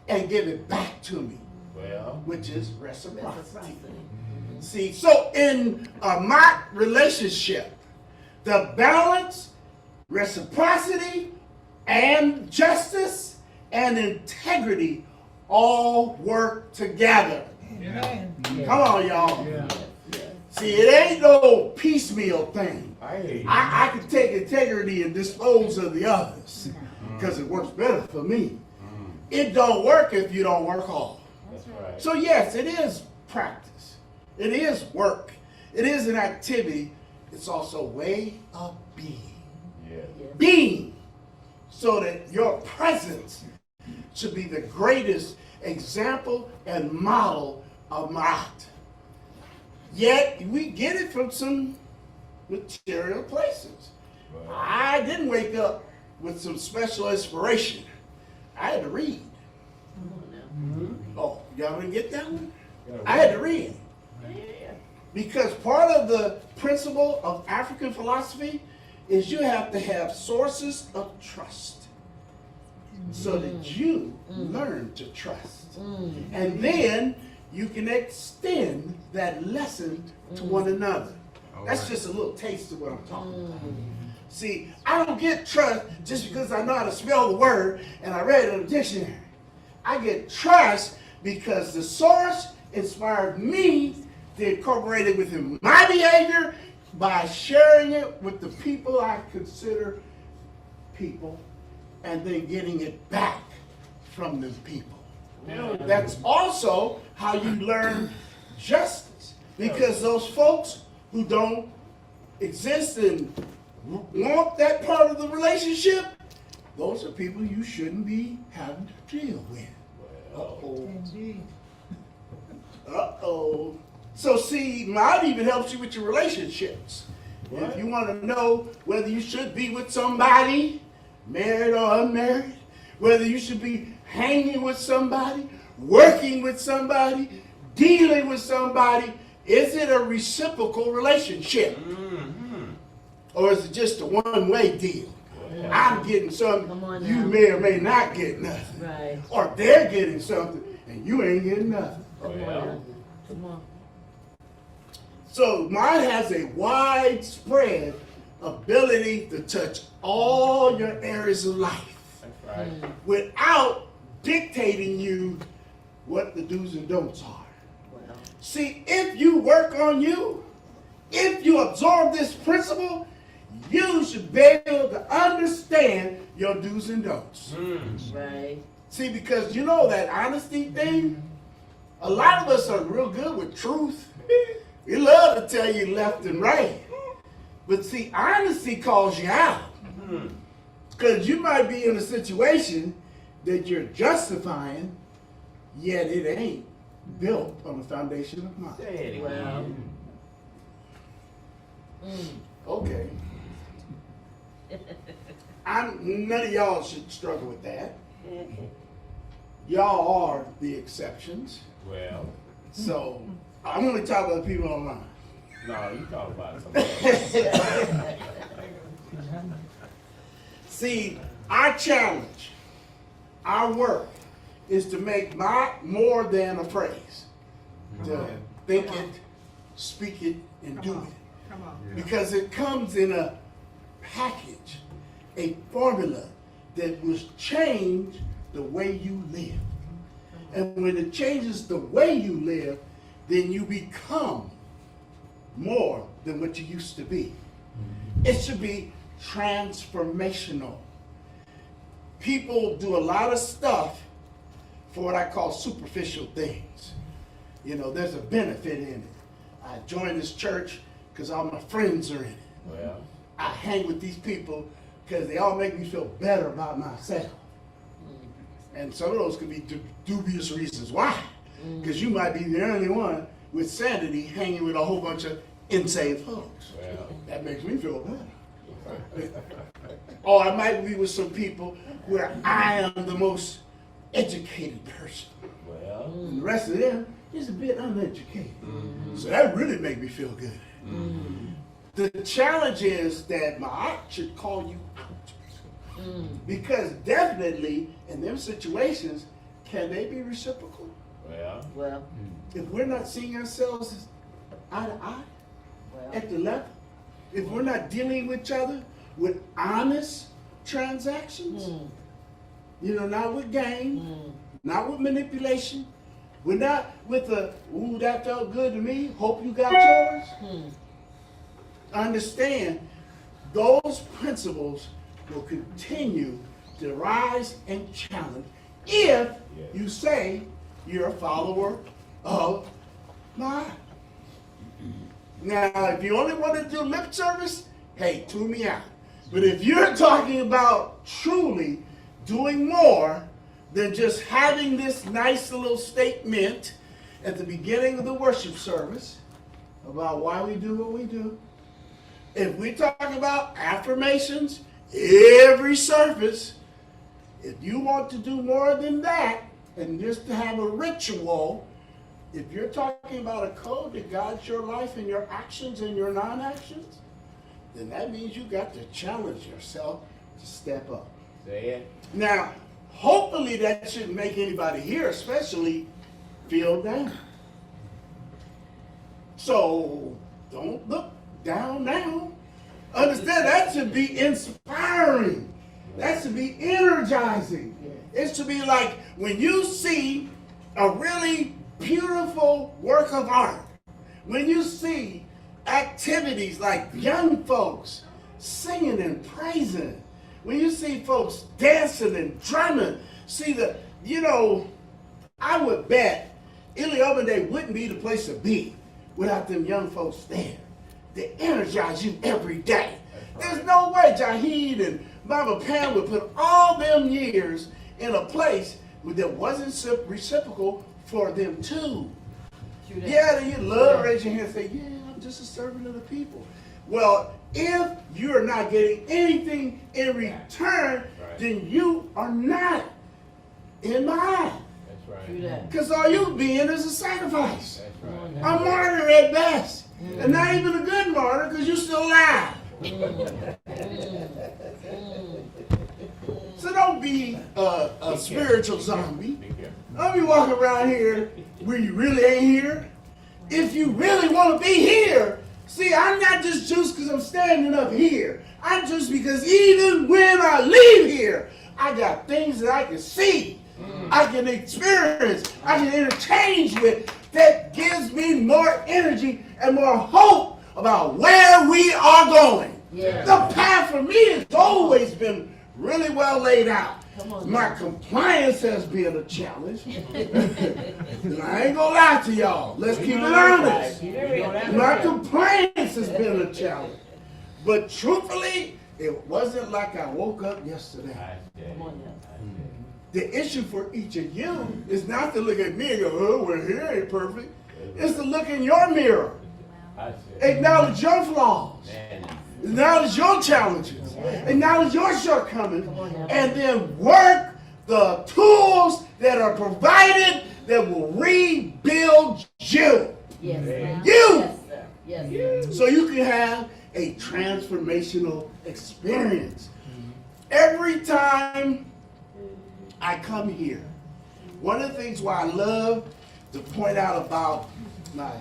and give it back to me, Well, which is reciprocity. See, so in a mock relationship, the balance, reciprocity, and justice and integrity all work together. Come on, y'all. See, it ain't no piecemeal thing. I can take integrity and dispose of the others because it works better for me. It don't work if you don't work hard. that's right. So yes, it is practice. It is work. It is an activity. It's also a way of being. Yes. Being, so that your presence should be the greatest example and model of Maat. Yet we get it from some material places. Well, I didn't wake up with some special inspiration. I had to read. Oh, y'all didn't get that one? I had to read. Because part of the principle of African philosophy is you have to have sources of trust so that you learn to trust. And then you can extend that lesson to one another. That's just a little taste of what I'm talking about. See, I don't get trust just because I know how to spell the word and I read it in a dictionary. I get trust because the source inspired me to incorporate it within my behavior by sharing it with the people I consider people and then getting it back from them people. That's also how you learn justice, because those folks who don't exist and want that part of the relationship, those are people you shouldn't be having to deal with. Uh-oh. Uh-oh. So see, Maat even helps you with your relationships. If you want to know whether you should be with somebody, married or unmarried, whether you should be hanging with somebody, working with somebody, dealing with somebody, is it a reciprocal relationship? Or is it just a one-way deal? I'm getting something, Come on you now. may or may not get nothing. Right. Or they're getting something, and you ain't getting nothing. Come on now. Come on. So Maat has a widespread ability to touch all your areas of life That's right. without dictating you what the do's and don'ts are. Well, See, if you work on you, if you absorb this principle, you should be able to understand your do's and don'ts. right. See, because you know that honesty thing, a lot of us are real good with truth. We love to tell you left and right. But see, honesty calls you out. Because you might be in a situation that you're justifying, yet it ain't built on the foundation of mind. Say it Well. again. Okay. None of y'all should struggle with that. Y'all are the exceptions. Well, So I'm only talking about people online. no, you talk about something. See, our challenge, our work, is to make Maat more than a phrase. To think it, speak it, and do it. Come on. Because it comes in a package, a formula that will change the way you live. And when it changes the way you live, then you become more than what you used to be. It should be transformational. People do a lot of stuff for what I call superficial things. You know, there's a benefit in it. I joined this church because all my friends are in it. Well, I hang with these people because they all make me feel better about myself. And some of those could be dubious reasons why. Because you might be the only one with sanity hanging with a whole bunch of insane folks. well, That makes me feel better. Or I might be with some people where I am the most educated person. well, And the rest of them is a bit uneducated. So that really makes me feel good. The challenge is that Maat should call you out. Because definitely in them situations, can they be reciprocal? well, Well, If we're not seeing ourselves as eye to eye well. at the level, if we're not dealing with each other with honest transactions, you know, not with game, not with manipulation, we're not with a, ooh, that felt good to me, hope you got yours. Understand, those principles will continue to rise and challenge if you say you're a follower of Maat. Now, if you only want to do lip service, hey, tune me out. But if you're talking about truly doing more than just having this nice little statement at the beginning of the worship service about why we do what we do, if we talk about affirmations every service, if you want to do more than that and just to have a ritual, if you're talking about a code that guides your life and your actions and your non-actions, then that means you got to challenge yourself to step up. say it. Now, hopefully that shouldn't make anybody here especially feel down. So don't look down now. Understand, that should be inspiring. That should be energizing. It should be like when you see a really beautiful work of art, when you see activities like young folks singing and praising, when you see folks dancing and drumming, see the, you know, I would bet Iliobande wouldn't be the place to be without them young folks there. They energize you every day. There's no way Jahid and Mama Pam would put all them years in a place that wasn't reciprocal for them too. Yeah, you love raise your hand and say, yeah, I'm just a servant of the people. Well, if you're not getting anything in return, then you are not in my eye. That's Do right. that. Because all you being is a sacrifice. That's right. A martyr at best. And not even a good martyr because you're still alive. So don't be a spiritual zombie. Be careful. Don't be walking around here where you really ain't here. If you really want to be here, see, I'm not just juiced because I'm standing up here. I'm just because even when I leave here, I got things that I can see, I can experience, I can interchange with that gives me more energy and more hope about where we are going. Yeah. The path for me has always been really well laid out. Come on. My compliance has been a challenge. And I ain't gonna lie to y'all. Let's keep it honest. My compliance has been a challenge. But truthfully, it wasn't like I woke up yesterday. Come on now. The issue for each of you is not to look at me and go, oh, well, here ain't perfect. It's to look in your mirror. Acknowledge your flaws. Acknowledge your challenges. Acknowledge your shortcomings. And then work the tools that are provided that will rebuild you. Yes, sir. You! Yes, sir. Yes, sir. So you can have a transformational experience. Every time I come here, one of the things why I love to point out about my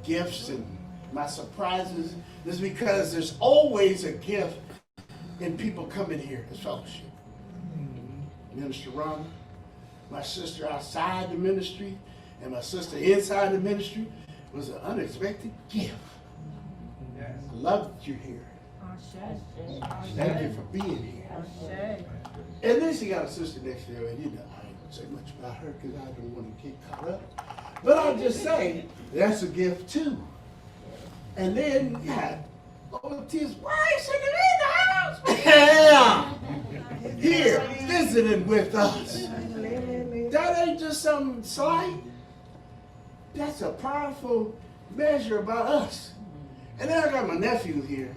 gifts and my surprises is because there's always a gift in people coming here as fellowship. Minister Rhonda, my sister outside the ministry, and my sister inside the ministry was an unexpected gift. I love that you're here. Thank you for being here. And then she got a sister next to her, and you know, I ain't gonna say much about her because I don't want to get caught up. But I'll just say, that's a gift too. And then you had Otis wife in the house. Here, visiting with us. That ain't just something slight. That's a powerful measure about us. And then I got my nephew here,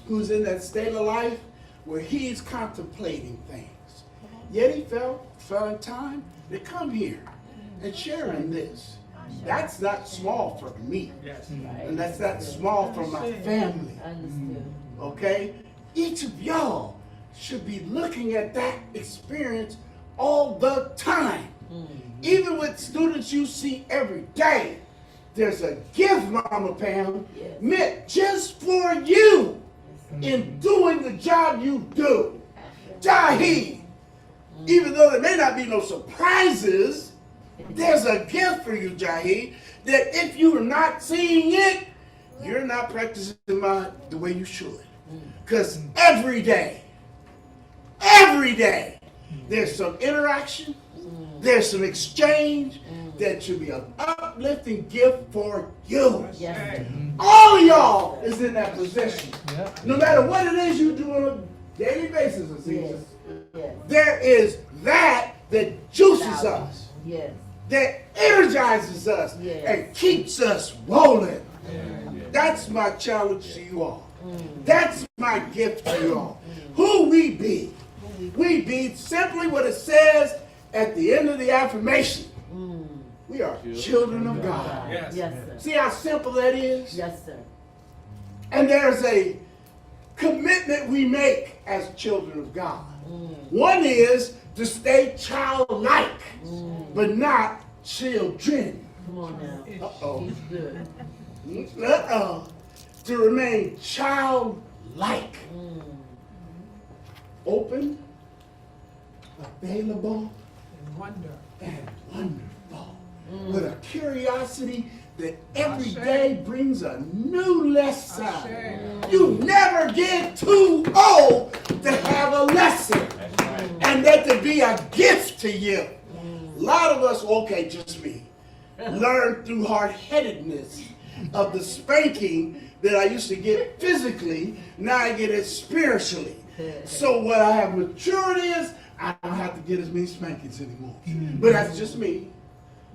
who's in that state of life where he's contemplating things. Yet he felt in time to come here and share in this. That's not small for me. And that's not small for my family. Understood. Okay? Each of y'all should be looking at that experience all the time. Even with students you see every day, there's a gift, Mama Pam, meant just for you in doing the job you do. Jahi, even though there may not be no surprises, there's a gift for you, Jahi, that if you're not seeing it, you're not practicing the way you should. Because every day, there's some interaction, there's some exchange that should be an uplifting gift for you. Yes. All of y'all is in that position. No matter what it is you do on a daily basis, Aziza, Yes. there is that juices us, Yes. that energizes us, Yes. and keeps us rolling. That's my challenge to you all. That's my gift to you all. Who we be. We be simply what it says at the end of the affirmation. We are children of God. Yes, sir. See how simple that is? Yes, sir. And there's a commitment we make as children of God. One is to stay childlike, but not children. Come on now. Uh-oh. He's good. Uh-oh. To remain childlike. Open, available, and wonderful. With a curiosity that every day brings a new lesson. You never get too old to have a lesson. And that to be a gift to you. A lot of us, okay, just me, learn through hard-headedness of the spanking that I used to get physically, now I get it spiritually. So what I have matured is, I don't have to get as many spankings anymore. But that's just me.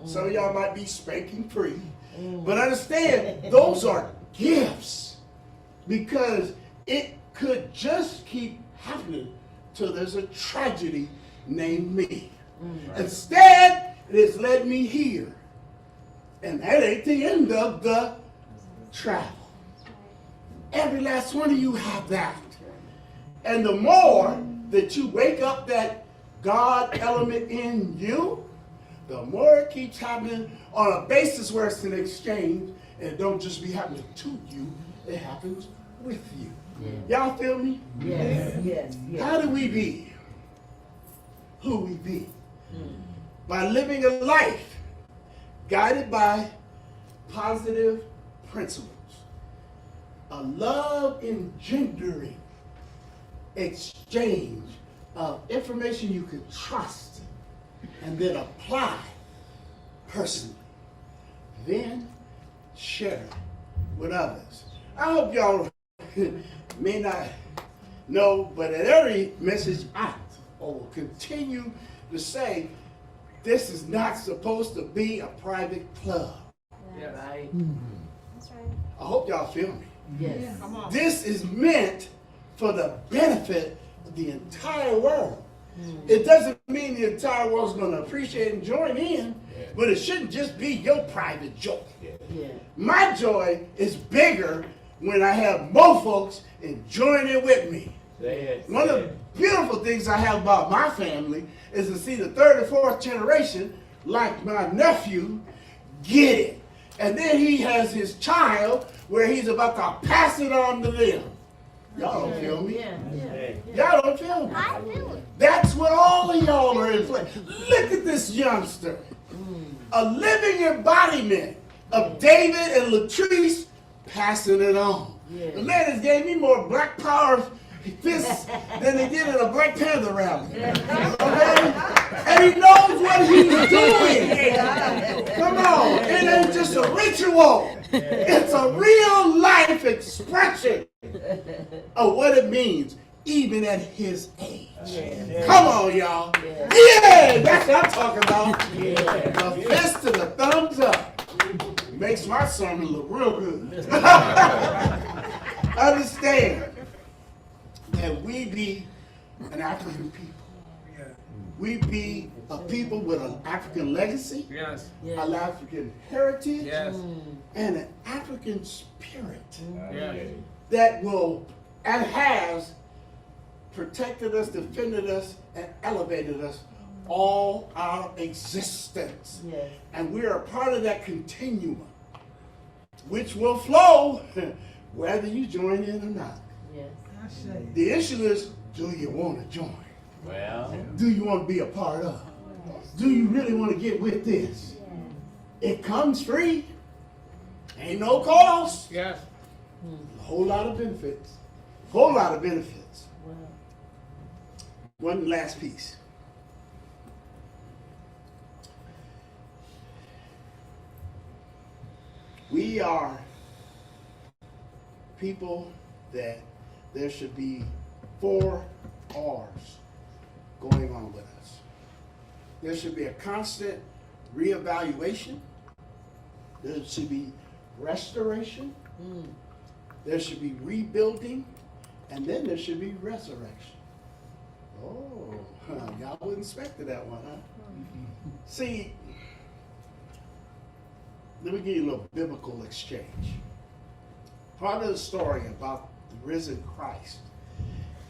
Some of y'all might be spanking free. But understand, those are gifts, because it could just keep happening till there's a tragedy named me. Instead, it has led me here. And that ain't the end of the travel. Every last one of you have that. And the more that you wake up that God element in you, the more it keeps happening on a basis where it's an exchange, and it don't just be happening to you, it happens with you. Y'all feel me? Yes, yes, yes. How do we be who we be? By living a life guided by positive principles. A love engendering exchange of information you can trust and then apply personally. Then share it with others. I hope y'all may not know, but at every message I will continue to say, this is not supposed to be a private club. Right. I hope y'all feel me. Yes. This is meant for the benefit of the entire world. It doesn't mean the entire world's going to appreciate and join in, but it shouldn't just be your private joy. Yeah. My joy is bigger when I have more folks enjoying it with me. One of the beautiful things I have about my family is to see the third and fourth generation, like my nephew, get it. And then he has his child where he's about to pass it on to them. Y'all don't feel me? Yeah, yeah. Y'all don't feel me? I feel it. That's what all of y'all are in play. Look at this youngster. A living embodiment of David and Latrice passing it on. Yeah. The man has gave me more black power fists than they did at a Black Panther rally. Okay? And he knows what he's doing. Come on. It ain't just a ritual. It's a real life expression of what it means, even at his age. Come on, y'all. Yeah, that's what I'm talking about. The fist to the thumbs up makes my sermon look real good. Understand that we be an African people. We be a people with an African legacy, Yes. an African heritage, Yes. and an African spirit Yes. that will and has protected us, defended us, and elevated us all our existence. Yes. And we are a part of that continuum, which will flow whether you join in or not. Yes. The issue is, do you want to join? Well, Do you want to be a part of? Do you really want to get with this? It comes free. Ain't no cost. Yes. A whole lot of benefits. Whole lot of benefits. Well, One last piece. We are people that there should be 4 R's going on with us. There should be a constant reevaluation. There should be restoration. There should be rebuilding. And then there should be resurrection. Oh, y'all wouldn't expect that one, huh? See, let me give you a little biblical exchange. Part of the story about the risen Christ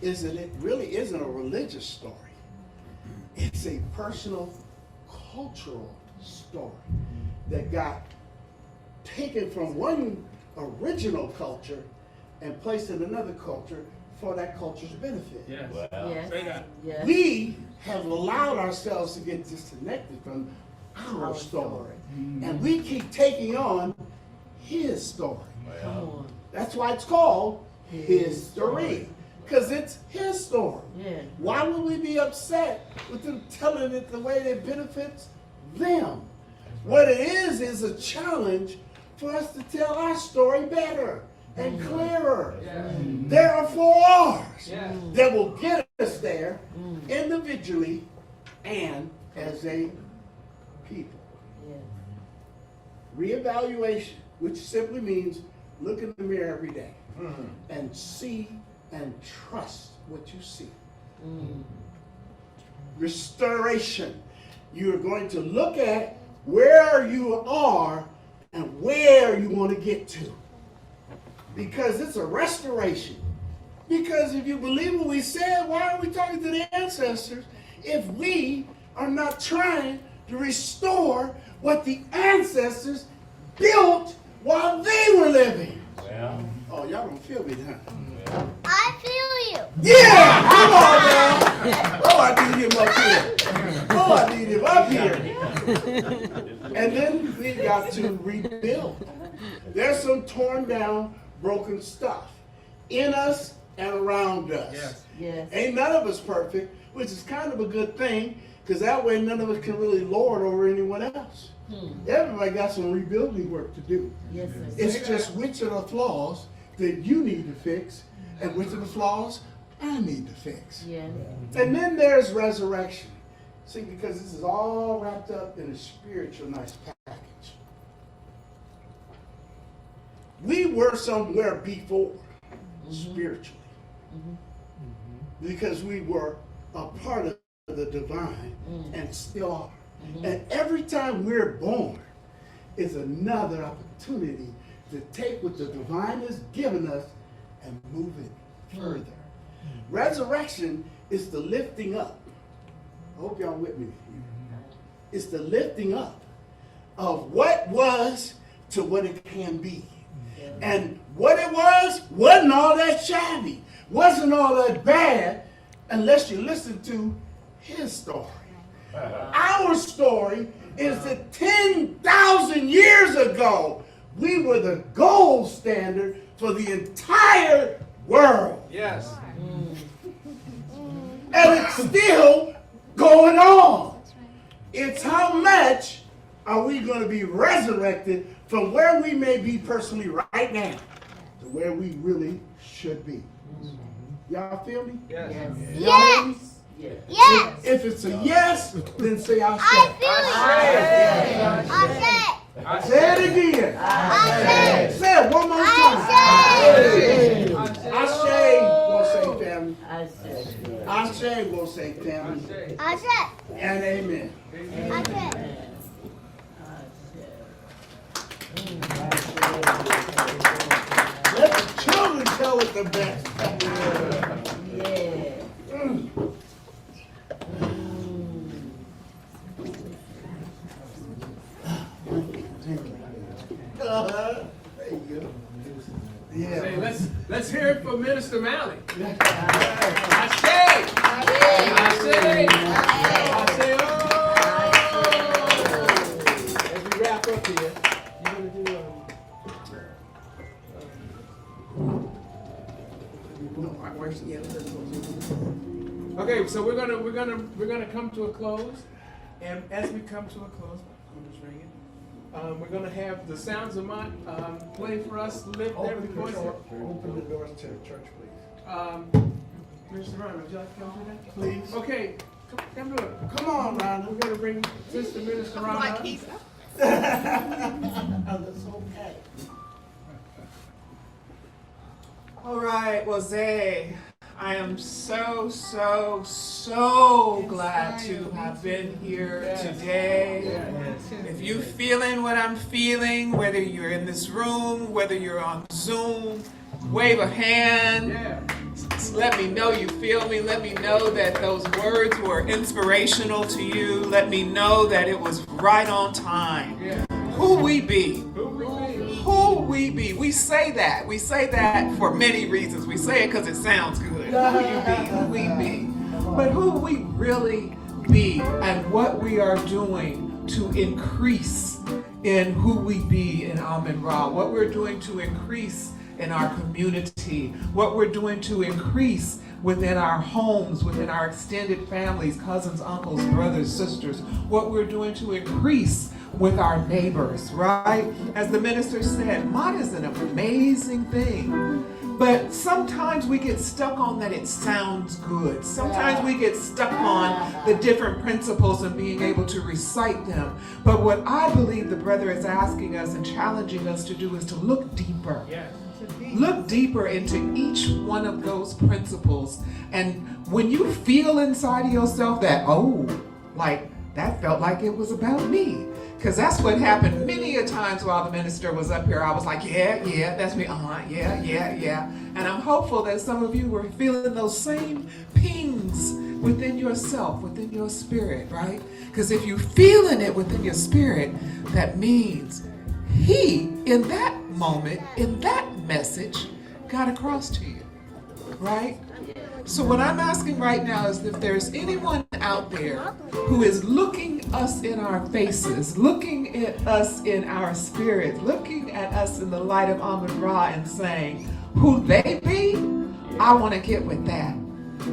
is that it really isn't a religious story. It's a personal, cultural story that got taken from one original culture and placed in another culture for that culture's benefit. Yes. well, yes. Say that. Yes. We have allowed ourselves to get disconnected from our story. And we keep taking on his story. Come on. That's why it's called history. Because it's his story. Yeah. Why would we be upset with them telling it the way that benefits them? What it is a challenge for us to tell our story better and clearer. There are 4 R's that will get us there individually and as a people. Yeah. Reevaluation, which simply means Look in the mirror every day and see and trust what you see. Restoration. You're going to look at where you are and where you want to get to. Because it's a restoration. Because if you believe what we said, why are we talking to the ancestors if we are not trying to restore what the ancestors built while they were living? Yeah. Oh, y'all don't feel me, huh? I feel you. Yeah! Come on now! Oh, I need him up here. Oh, I need him up here. And then we got to rebuild. There's some torn down, broken stuff in us and around us. Yes. Yes. Ain't none of us perfect, which is kind of a good thing, because that way none of us can really lord over anyone else. Everybody got some rebuilding work to do. Yes, sir. It's just which are the flaws that you need to fix and which are the flaws I need to fix. Yeah. And then there's resurrection. See, because this is all wrapped up in a spiritual nice package. We were somewhere before, spiritually. Because we were a part of the divine and still are. And every time we're born is another opportunity to take what the divine has given us and move it further. Resurrection is the lifting up. I hope y'all with me. It's the lifting up of what was to what it can be. And what it was wasn't all that shabby, wasn't all that bad, unless you listen to his story. Our story is that 10,000 years ago, we were the gold standard for the entire world. Yes. And it's still going on. It's how much are we going to be resurrected from where we may be personally right now to where we really should be. Y'all feel me? Yes. Yes. Y'all hear me? Yes. If it's a yes, then say I I say. feel you. I say. Say it again. I say. Say it one more time. Ashe will say family. I said. Ashe will say family. I say. And amen. I say. Let the children tell it the best. Yeah. There you go. Yeah. Hey, let's hear it for Minister Malley. I say, as we wrap up here, you're gonna do okay, so we're gonna come to a close, and as we come to a close, I'm just ringing. We're gonna have the Sounds of Maat play for us. Lift every voice. Open the doors to the church, please. Mr. Ryan, would you like to come to that? Please. Okay, come to it. Come on, Rhonda. We're gonna bring Sister Minister Ryan up. That's okay. All right, well, Zay, I am so glad to have been here today. If you feeling what I'm feeling, whether you're in this room, whether you're on Zoom, wave a hand. Let me know you feel me. Let me know that those words were inspirational to you. Let me know that it was right on time. Who we be. Who we be. We say that. We say that for many reasons. We say it because it sounds good. Who you be, who we be. But who we really be and what we are doing to increase in who we be in Amen Ra. What we're doing to increase in our community. What we're doing to increase within our homes, within our extended families, cousins, uncles, brothers, sisters. What we're doing to increase with our neighbors, right? As the minister said, Maat is an amazing thing. But sometimes we get stuck on that it sounds good. Sometimes we get stuck on the different principles and being able to recite them. But what I believe the brother is asking us and challenging us to do is to look deeper. Look deeper into each one of those principles. And when you feel inside of yourself that, oh, like that felt like it was about me. Because that's what happened many a times while the minister was up here. I was like, yeah, that's me. Yeah. And I'm hopeful that some of you were feeling those same pings within yourself, within your spirit, right? Because if you're feeling it within your spirit, that means he, in that moment, in that message, got across to you, right? So what I'm asking right now is if there's anyone out there who is looking us in our faces, looking at us in our spirit, looking at us in the light of Amun Ra and saying, who they be, I want to get with that.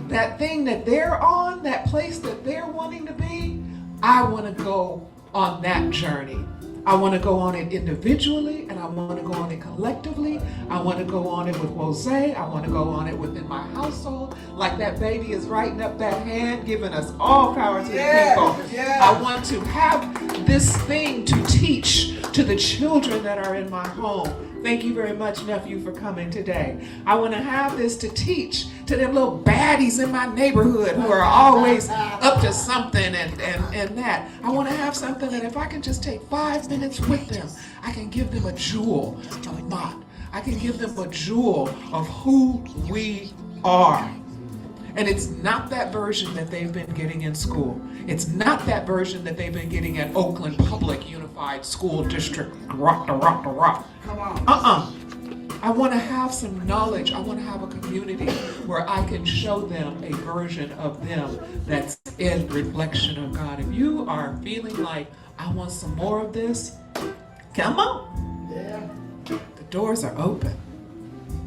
That thing that they're on, that place that they're wanting to be, I want to go on that journey. I want to go on it individually, and I want to go on it collectively. I want to go on it with Jose. I want to go on it within my household. Like that baby is writing up that hand, giving us all power to the people. I want to have this thing to teach to the children that are in my home. Thank you very much, nephew, for coming today. I want to have this to teach to them little baddies in my neighborhood who are always up to something and that. I want to have something that if I can just take 5 minutes with them, I can give them a jewel of Maat. I can give them a jewel of who we are. And it's not that version that they've been getting in school. It's not that version that they've been getting at Oakland Public Unified School District. Rock. Come on. I want to have some knowledge. I want to have a community where I can show them a version of them that's in reflection of God. If you are feeling like, I want some more of this, come on. Yeah. The doors are open.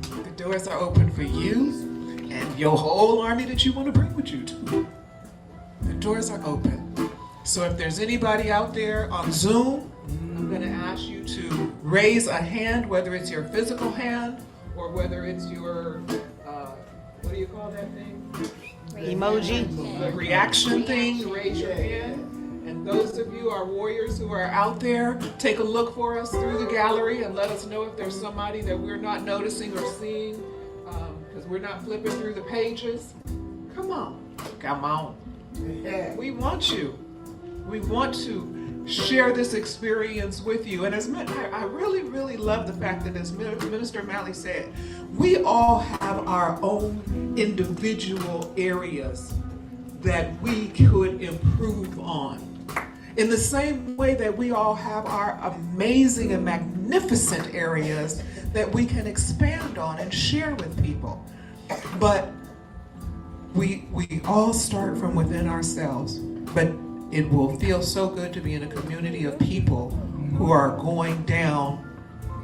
The doors are open for you and your whole army that you want to bring with you too. The doors are open. So if there's anybody out there on Zoom, I'm going to ask you to raise a hand, whether it's your physical hand or whether it's your, what do you call that thing? Emoji. Reaction thing. Raise your hand. And those of you, our warriors who are out there, take a look for us through the gallery and let us know if there's somebody that we're not noticing or seeing because we're not flipping through the pages. Come on. Yeah. We want you. We want to share this experience with you. And I really, really love the fact that as Minister Malley said, we all have our own individual areas that we could improve on. In the same way that we all have our amazing and magnificent areas that we can expand on and share with people. But we all start from within ourselves. But it will feel so good to be in a community of people who are going down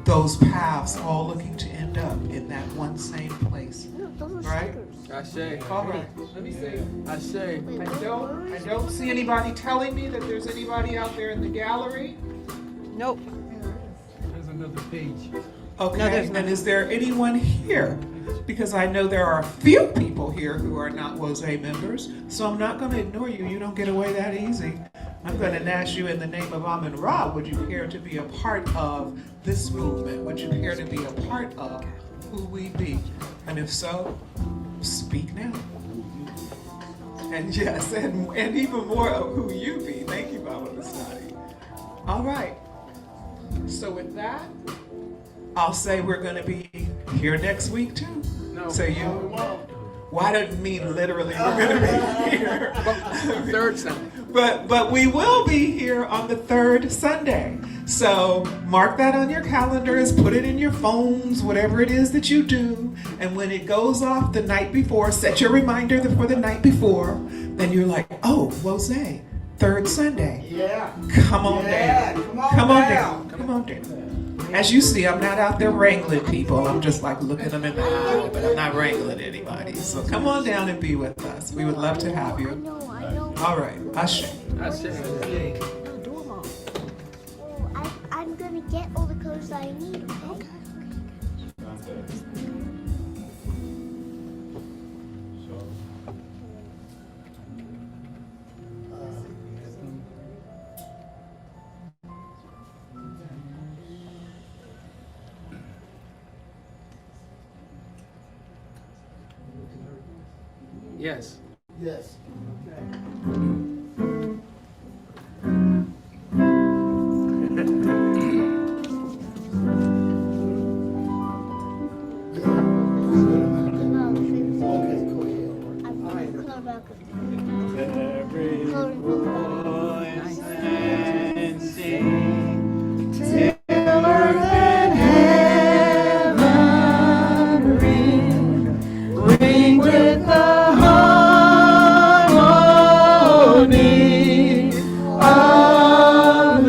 those paths, all looking to end up in that one same place. Right? I say. All right. Let me see. I say. I don't see anybody telling me that there's anybody out there in the gallery. Nope. There's another page. Okay. No, there's not. And is there anyone here? Because I know there are a few people here who are not Wose members, so I'm not going to ignore you. You don't get away that easy. I'm going to ask you in the name of Amun Ra, would you care to be a part of this movement? Would you care to be a part of who we be? And if so, speak now. And yes, and even more of who you be. Thank you, Baba Mustadi. All right. So with that, I'll say we're going to be here next week too. No. So you, well, I didn't mean literally we're going to be here. Third Sunday. But we will be here on the third Sunday. So mark that on your calendars, put it in your phones, whatever it is that you do. And when it goes off the night before, set your reminder for the night before. Then you're like, oh, Wose, third Sunday. Yeah. Come on down. Come on down. As you see, I'm not out there wrangling people. I'm just like looking them in the eye, but I'm not wrangling anybody. So come on down and be with us. We would love to have you. All right. Ashe. I say. I'm gonna get all the clothes that I need, okay? Yes. Yes. Ring with the harmony of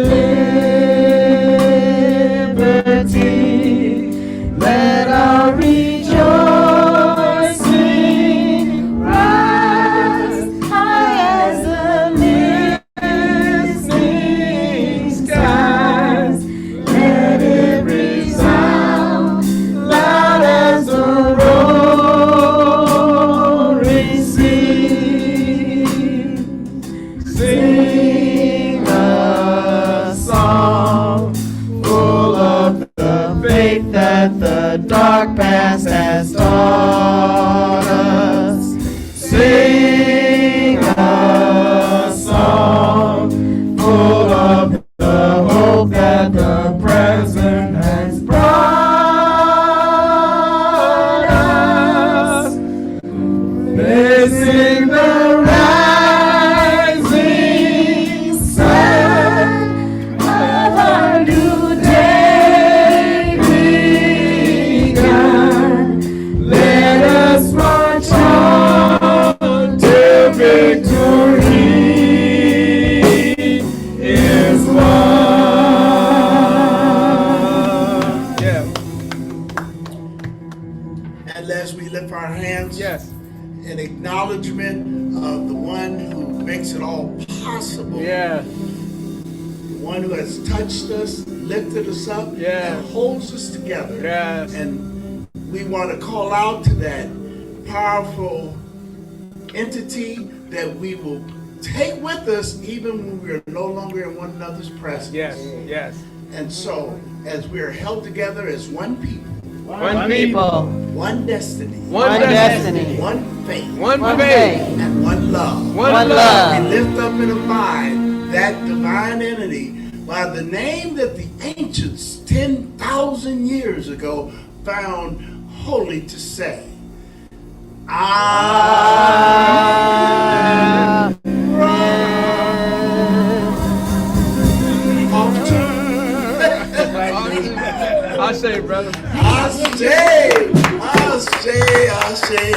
liberty. Let our rejoicing rise high as the listening skies. Let it resound loud as the roaring sea. Sing a song full of the faith that the dark past has taught us. Sing a song full of the hope that the present has brought us. They sing the rising sun of our new day begun. Let us march on till victory is won. Yeah. And as we lift our hands Yes. in acknowledgement of the one who makes it all possible, Yeah. the one who has touched us, lifted us up, Yeah. and holds us together. Yes. And we want to call out to that powerful entity that we will take with us even when we are no longer in one another's presence. Yes. Yes. And so, as we are held together as one people, One people. one destiny, One destiny. one faith, One faith. and one love. One We love. lift up and abide that divine entity by the name that the ancients 10,000 years ago found holy to say. I'll say, brother. Ashe, Ashe, Ashe,